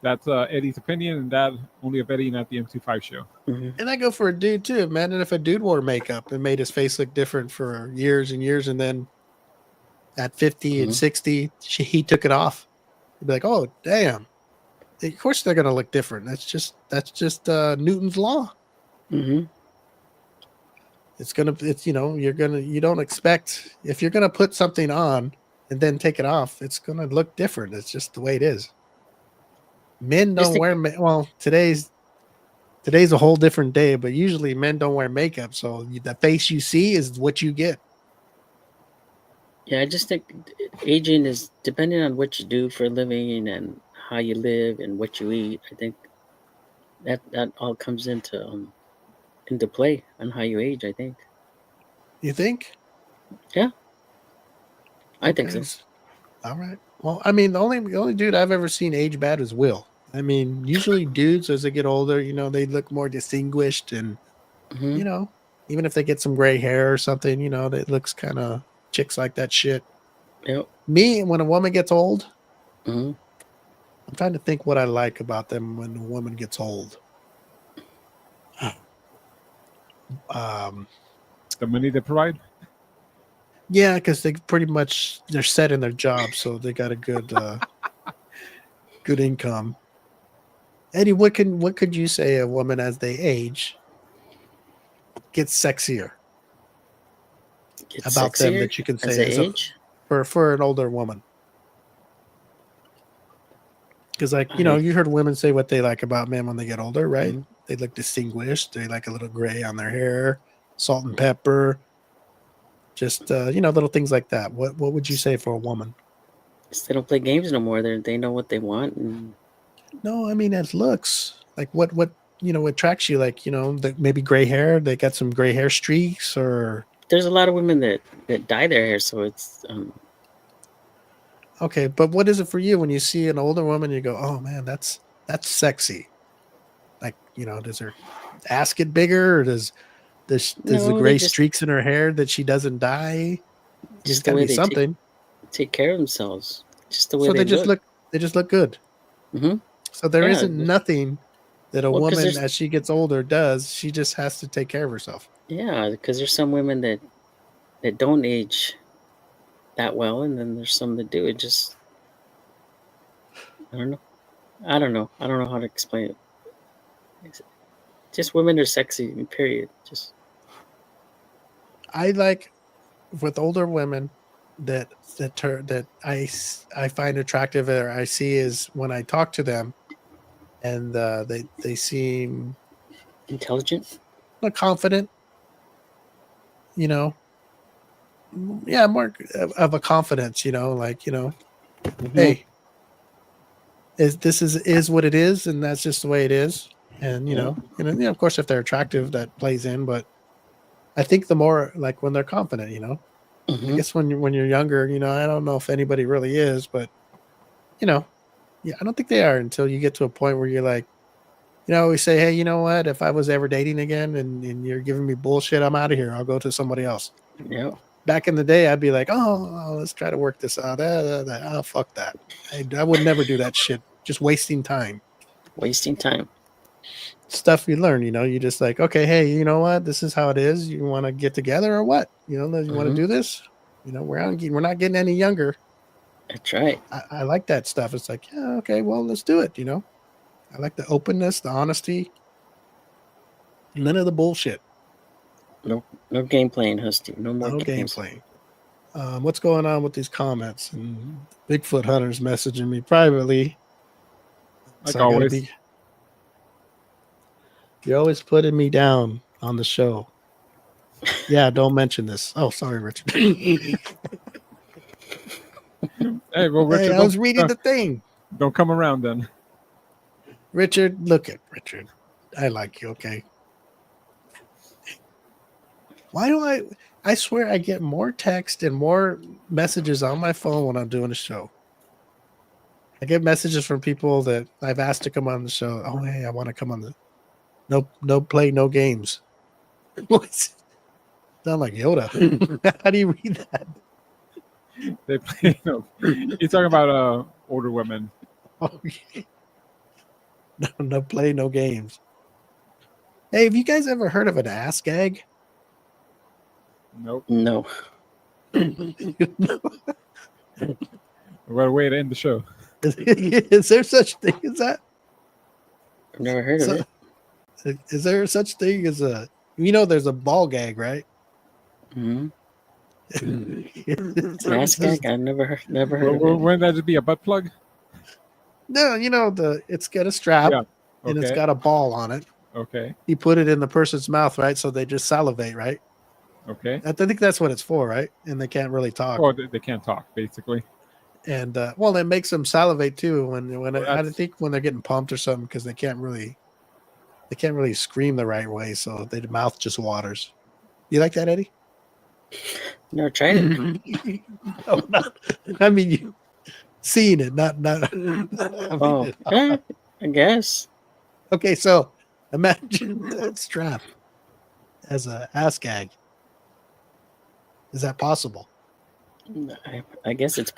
That's Eddie's opinion, and that only of Eddie, not the M25 show. Mm-hmm. and I go for a dude too. Imagine if a dude wore makeup and made his face look different for years and years, and then at 50 and 60, he took it off. He'd be like, "Oh, damn! Of course they're gonna look different. That's just Newton's law. Mm-hmm. You don't expect if you're gonna put something on and then take it off, it's gonna look different. It's just the way it is. Men don't wear well today's a whole different day, but usually men don't wear makeup, so the face you see is what you get. Yeah, I just think aging is depending on what you do for a living and how you live and what you eat. I think that all comes into play on how you age. I think. You think? Yeah, I think so. All right. Well, I mean, the only dude I've ever seen age bad is Will. I mean, usually dudes as they get older, they look more distinguished, and Mm-hmm. even if they get some gray hair or something, that looks kind of chicks like that shit. Yep. Me, when a woman gets old, Mm-hmm. I'm trying to think what I like about them when a woman gets old. The money they provide. Yeah, because they're set in their job, so they got a good good income. Eddie, what could you say a woman as they age gets sexier about them that you can say as they age? For an older woman? Because you heard women say what they like about men when they get older, right? Mm-hmm. They look distinguished. They like a little gray on their hair, salt and pepper. Just little things like that. What would you say for a woman? They don't play games no more. They know what they want. And No, I mean as looks. Like what attracts you? Like maybe gray hair. They got some gray hair streaks, or there's a lot of women that dye their hair, so it's okay. But what is it for you when you see an older woman? You go, oh man, that's sexy. Like does her ass get bigger, or does the gray streaks in her hair that she doesn't dye? Just the way they something. Take care of themselves. Just the way So they just look. They just look good. Mm-hmm. So there isn't nothing that a woman as she gets older does. She just has to take care of herself. Yeah, because there's some women that don't age that well, and then there's some that do. It just I don't know. I don't know how to explain it. Just women are sexy. Period. Just I like with older women that I find attractive or I see is when I talk to them, and they seem intelligent, confident. Yeah, more of a confidence. mm-hmm. Hey, is what it is, and that's just the way it is. And of course, if they're attractive, that plays in. But I think the more like when they're confident, Mm-hmm. I guess when you're younger, I don't know if anybody really is, but yeah, I don't think they are until you get to a point where you're like, we say, hey, you know what? If I was ever dating again and you're giving me bullshit, I'm out of here. I'll go to somebody else. Yeah. Back in the day, I'd be like, oh, let's try to work this out. Oh, fuck that. I would never do that shit. Just wasting time. Wasting time. Stuff you learn, you just like, okay, hey, you know what? This is how it is. You want to get together or what? You want to do this? We're not getting any younger. That's right. I like that stuff. It's like, yeah, okay, well, let's do it. I like the openness, the honesty, none of the bullshit. No game playing, Husty. No more game playing. What's going on with these comments? And Bigfoot Hunter's messaging me privately. Like always. You're always putting me down on the show. Yeah, don't mention this. Oh, sorry, Richard. Hey, well, Richard, I was reading the thing. Don't come around then. Richard, look at Richard. I like you, okay? Why do I swear I get more text and more messages on my phone when I'm doing a show. I get messages from people that I've asked to come on the show. Oh, hey, I want to come on the no play, no games. Sound like Yoda. How do you read that? They play. He's talking about older women. Oh, no play, no games. Hey, have you guys ever heard of an ass gag? Nope. No. What a way to end the show. Is there such thing as that? I've never heard of it. Is there such thing as a? There's a ball gag, right? Mm-hmm. Ass gag? I never heard of it. Wouldn't that just be a butt plug? No, it's got a strap and it's Okay. got a ball on it. Okay. You put it in the person's mouth, right? So they just salivate, right? Okay. I think that's what it's for, right? And they can't really talk. Oh, they can't talk, basically. And it makes them salivate too I think when they're getting pumped or something, because they can't really scream the right way, so their mouth just waters. You like that, Eddie? Never tried it. No, I mean, you seen it, not. Oh, yeah, I guess. Okay, so imagine that strap as a ass gag. Is that possible? I guess it's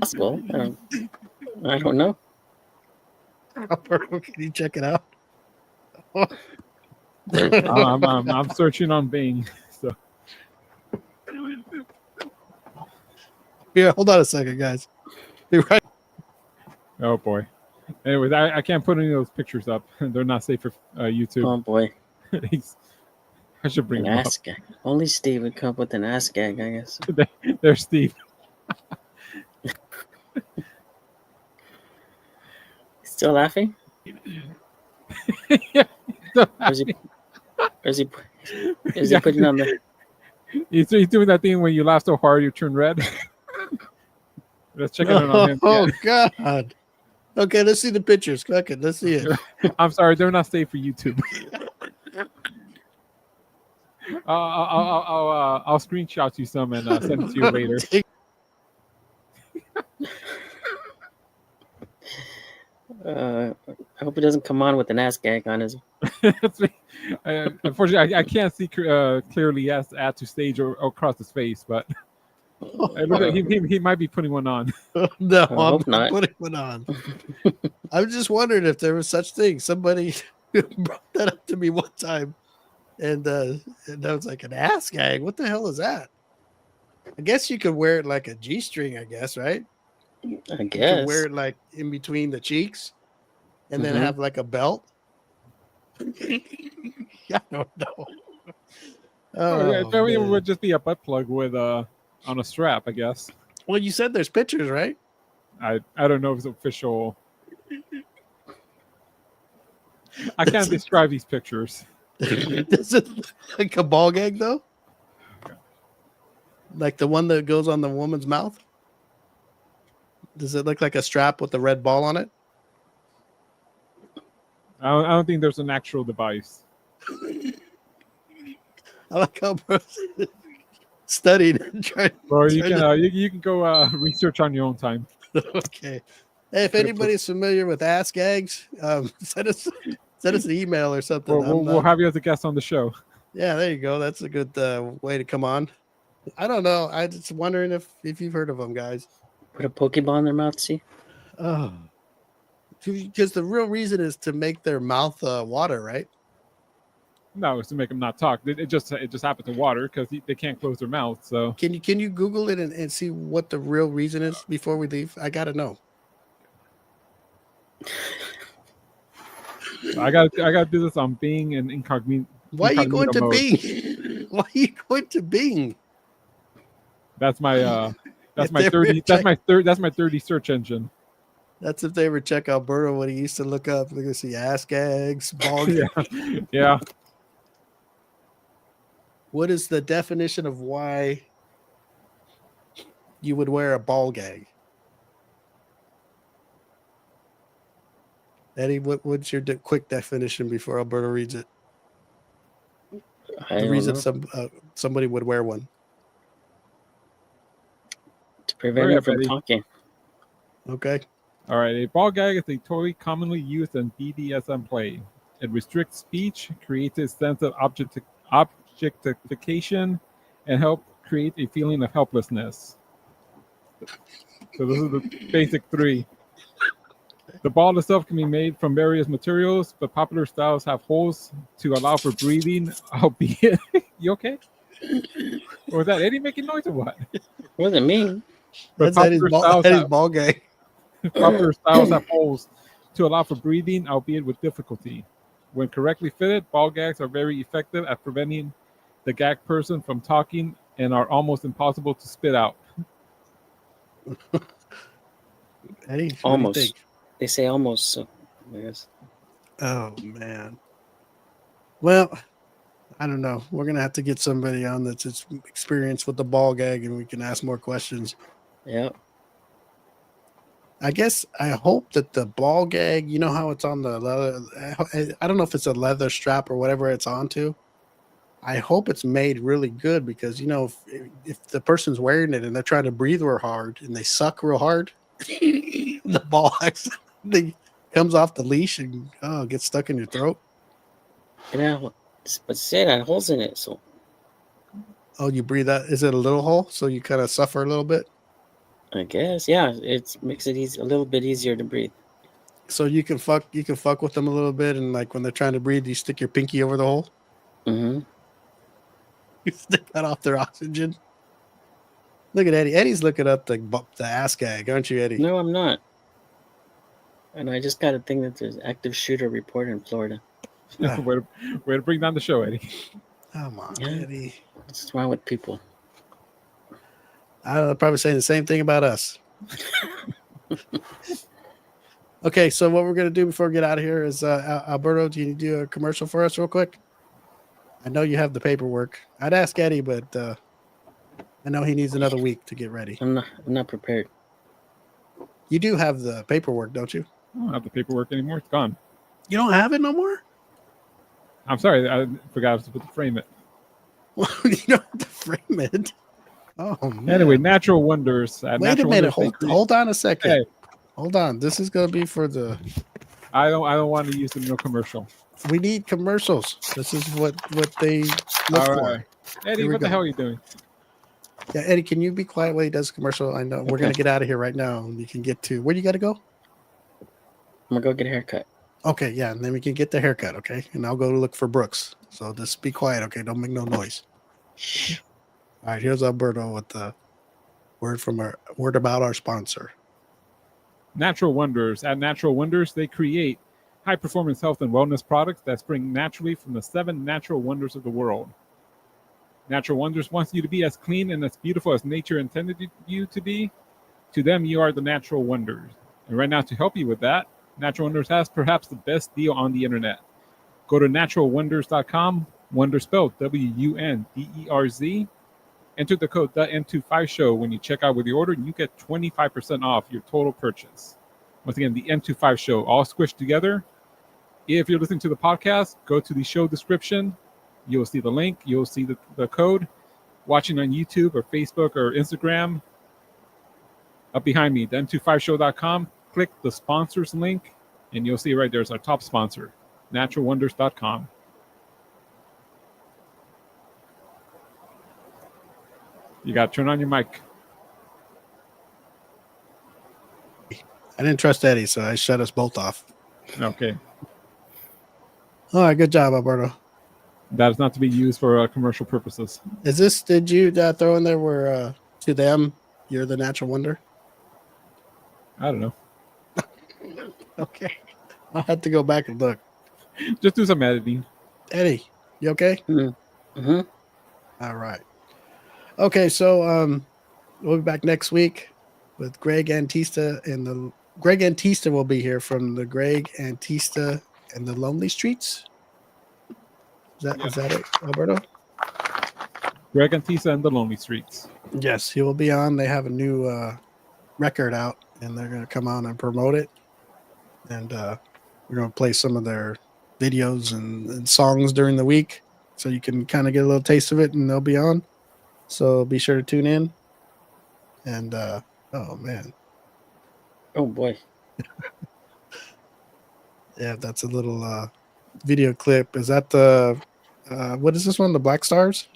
possible. I don't know. Can you check it out? I'm searching on Bing. So Here, hold on a second, guys. Be right. oh boy. Anyways, I can't put any of those pictures up. They're not safe for YouTube. Oh boy. I should bring An them ass gag. Only Steve would come up with an ass gag, I guess. up. There's Steve. Still laughing? Yeah. Is he putting on the... He's doing that thing when you laugh so hard you turn red. Let's check it out on him. Oh God. Okay, let's see the pictures. Okay, let's see it. I'm sorry, they're not safe for YouTube. I'll screenshot you some and send it to you later. I hope he doesn't come on with an ass gag on his... Unfortunately, I can't see clearly add to stage or across his face, but it looks like he might be putting one on. No, I hope I'm not. putting one on. I was just wondering if there was such thing. Somebody brought that up to me one time, and I was like, an ass gag? What the hell is that? I guess you could wear it like a G-string, I guess, right? I You could guess. wear it like in between the cheeks and then Mhm. have like a belt. I don't know. It man. would just be a butt plug with on a strap, I guess. Well, you said there's pictures, right? I don't know if it's official. I can't describe these pictures. Does it look like a ball gag though? Like the one that goes on the woman's mouth? Does it look like a strap with the red ball on it? I don't think there's an actual device. I like how bro studied and tried. Or you can go research on your own time. Okay. Hey, if anybody's familiar with ass gags, send us an email or something. We'll have you as a guest on the show. Yeah, there you go. That's a good way to come on. I don't know. I just wondering if you've heard of them, guys. Put a Pokeball in their mouth, see? Oh, because the real reason is to make their mouth water, right? No, it's to make them not talk. It just happened to water because they can't close their mouth. So Can you Google it and see what the real reason is before we leave? I gotta know. I got do this on Bing and incognito. Why are you going to mode. Bing? Why are you going to Bing? That's my If they were 30 check- that's my 30 search engine. That's if they ever check Alberto, what he used to look up. They're gonna see ass gags, ball gags. Yeah. What is the definition of why you would wear a ball gag? Eddie, what's your quick definition before Alberto reads it? I The don't reason know. somebody would wear one. To prevent Hurry her up, from Eddie. talking. Okay. All right. A ball gag is a toy commonly used in BDSM play. It restricts speech, creates a sense of objectification, and help create a feeling of helplessness. So those are the basic three. The ball itself can be made from various materials, but popular styles have holes to allow for breathing, albeit... You okay? Or was that Eddie making noise or what? Wasn't me. But That's Eddie's ball gang. popular styles have holes to allow for breathing, albeit with difficulty. When correctly fitted, ball gags are very effective at preventing the gag person from talking and are almost impossible to spit out. Eddie, what do you Almost. think? They say almost, so I guess. Oh man. Well, I don't know. We're gonna have to get somebody on that's experienced with the ball gag, and we can ask more questions. Yeah. I guess I hope that the ball gag, you know how it's on the leather. I don't know if it's a leather strap or whatever it's onto. I hope it's made really good because if the person's wearing it and they're trying to breathe real hard and they suck real hard, the ball actually comes off the leash and gets stuck in your throat. Yeah, but say that holes in it, so. Oh, you breathe out. Is it a little hole? So you kind of suffer a little bit? I guess, yeah, it makes it a little bit easier to breathe. So you can fuck with them a little bit, and like when they're trying to breathe, you stick your pinky over the hole. Mm-hmm. You stick that off their oxygen. Look at Eddie. Eddie's looking up the ass gag, aren't you, Eddie? No, I'm not. And I just got a thing that there's active shooter report in Florida. Way to bring down the show, Eddie. Come on, Yeah. Eddie. What's wrong with people? I'll probably say the same thing about us. Okay, so what we're going to do before we get out of here is, Alberto, do you do a commercial for us real quick? I know you have the paperwork. I'd ask Eddie, but I know he needs another week to get ready. I'm not prepared. You do have the paperwork, don't you? I don't have the paperwork anymore. It's gone. You don't have it no more? I'm sorry. I forgot I was supposed to frame it. You don't have to frame it. Oh, man. Anyway, Natural Wonders. Wait a minute. Hold on a second. Hey. Hold on. This is going to be for the... I don't want to use the no commercial. We need commercials. This is what they look for. Eddie, what the hell are you doing? Yeah, Eddie, can you be quiet while he does commercial? I know we're going to get out of here right now, and you can get to... Where do you got to go? I'm going to go get a haircut. Okay, yeah, and then we can get the haircut, okay? And I'll go look for Brooks. So just be quiet, okay? Don't make no noise. All right, here's Alberto with the word about our sponsor. Natural Wonders. At Natural Wonders, they create high-performance health and wellness products that spring naturally from the 7 natural wonders of the world. Natural Wonders wants you to be as clean and as beautiful as nature intended you to be. To them, you are the natural wonders. And right now, to help you with that, Natural Wonders has perhaps the best deal on the internet. Go to naturalwonders.com, wonder spelled WUNDERZ. Enter the code the M25 show when you check out with your order, and you get 25% off your total purchase. Once again, the M25 show, all squished together. If you're listening to the podcast, go to the show description. You'll see the link. You'll see the code. Watching on YouTube or Facebook or Instagram, up behind me, the M25show.com. Click the sponsors link, and you'll see right there's our top sponsor, naturalwonders.com. You got to turn on your mic. I didn't trust Eddie, so I shut us both off. Okay. All right, good job, Alberto. That is not to be used for commercial purposes. Did you throw in there where to them, you're the natural wonder? I don't know. Okay. I'll have to go back and look. Just do some editing. Eddie, you okay? Mm-hmm. All right. Okay, so we'll be back next week with Greg Antista, and Greg Antista will be here from the Greg Antista and the Lonely Streets. Is that it, Alberto? Greg Antista and the Lonely Streets. Yes, he will be on. They have a new record out, and they're going to come on and promote it. And we're going to play some of their videos and songs during the week, so you can kind of get a little taste of it, and they'll be on. So be sure to tune in. And oh man, oh boy, yeah, that's a little video clip. Is that the What is this one? The Black Stars?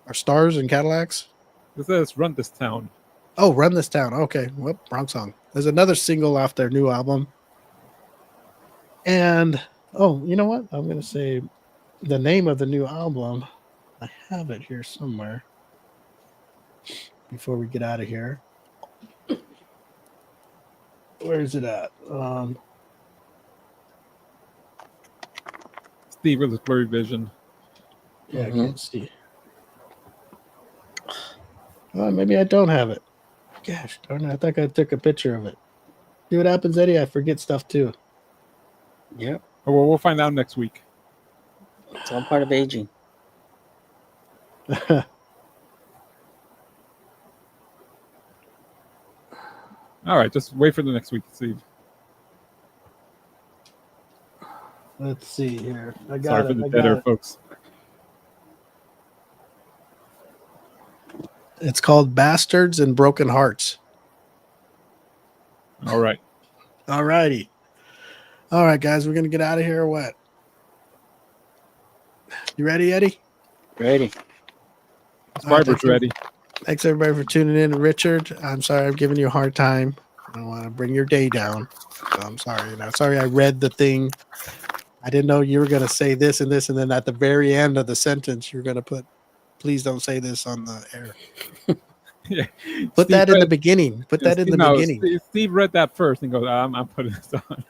Or Stars and Cadillacs? This says Run This Town. Oh, Run This Town. Okay. Well, wrong song. There's another single off their new album. And, oh, you know what? I'm going to say the name of the new album. I have it here somewhere before we get out of here. Where is it at? Steve with his blurry vision. Yeah, I can't see. Maybe I don't have it. Gosh, darn it. I think I took a picture of it. See what happens, Eddie? I forget stuff too. Yep. Oh, well, we'll find out next week. It's all part of aging. All right, just wait for the next week, Steve. Let's see here. I got Sorry it. for the I dead got air, it. folks. It's called Bastards and Broken Hearts. All right. All righty. All right, guys, we're going to get out of here or what? You ready, Eddie? Ready. Barber's ready. Thanks, everybody, for tuning in. Richard, I'm sorry I'm giving you a hard time. I don't want to bring your day down. So I'm sorry. Sorry I read the thing. I didn't know you were going to say this, and then at the very end of the sentence, you're going to put, please don't say this on the air. Yeah. Put that in the beginning. Put that in the beginning. Steve read that first and goes, I'm putting this on.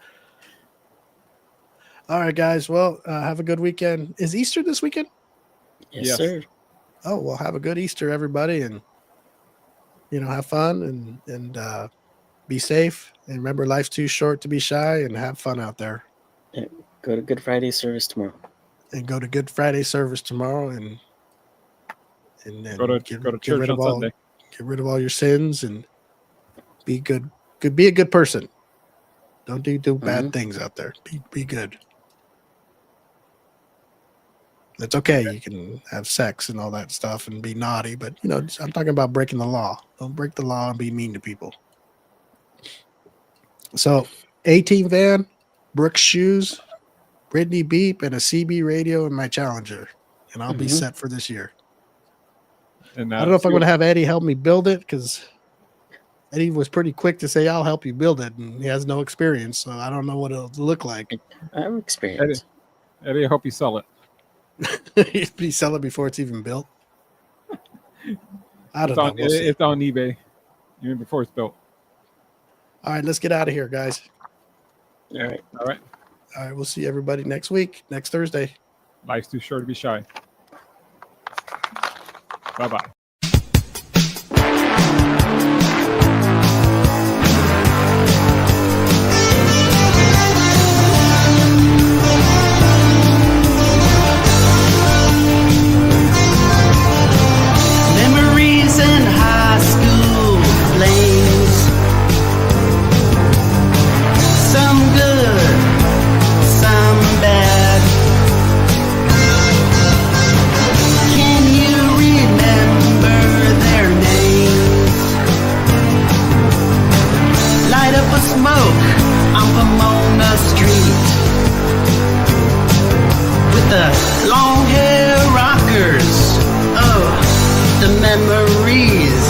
All right, guys. Well, have a good weekend. Is Easter this weekend? Yes, sir. Oh, well, have a good Easter, everybody, and have fun and be safe. And remember, life's too short to be shy, and have fun out there. Yeah, go to Good Friday service tomorrow. And go to Good Friday service tomorrow, and then go to church on Sunday. Get rid of all your sins and be good. Be a good person. Don't do bad things out there. Be good. It's okay. You can have sex and all that stuff and be naughty, but I'm talking about breaking the law. Don't break the law and be mean to people. So, 18 van, Brooks shoes, Brittany Beep, and a CB radio in my Challenger, and I'll be set for this year. And I don't know if I'm going to have Eddie help me build it, because Eddie was pretty quick to say, I'll help you build it, and he has no experience, so I don't know what it'll look like. I have experience. Eddie, I hope you sell it. He sell it before it's even built. I don't know. It's on eBay even before it's built. All right, let's get out of here, guys. All right. All right. We'll see everybody next week, next Thursday. Life's too short to be shy. Bye-bye. Memories in high school flames, some good, some bad. Can you remember their names? Light up a smoke on Pomona Street with the long hair rockers. Oh, the memories.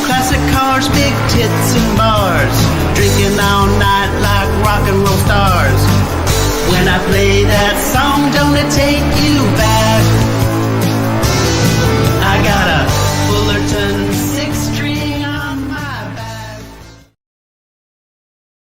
Classic cars, big tits and bars, drinking all night like rock and roll stars. When I play that song, don't it take you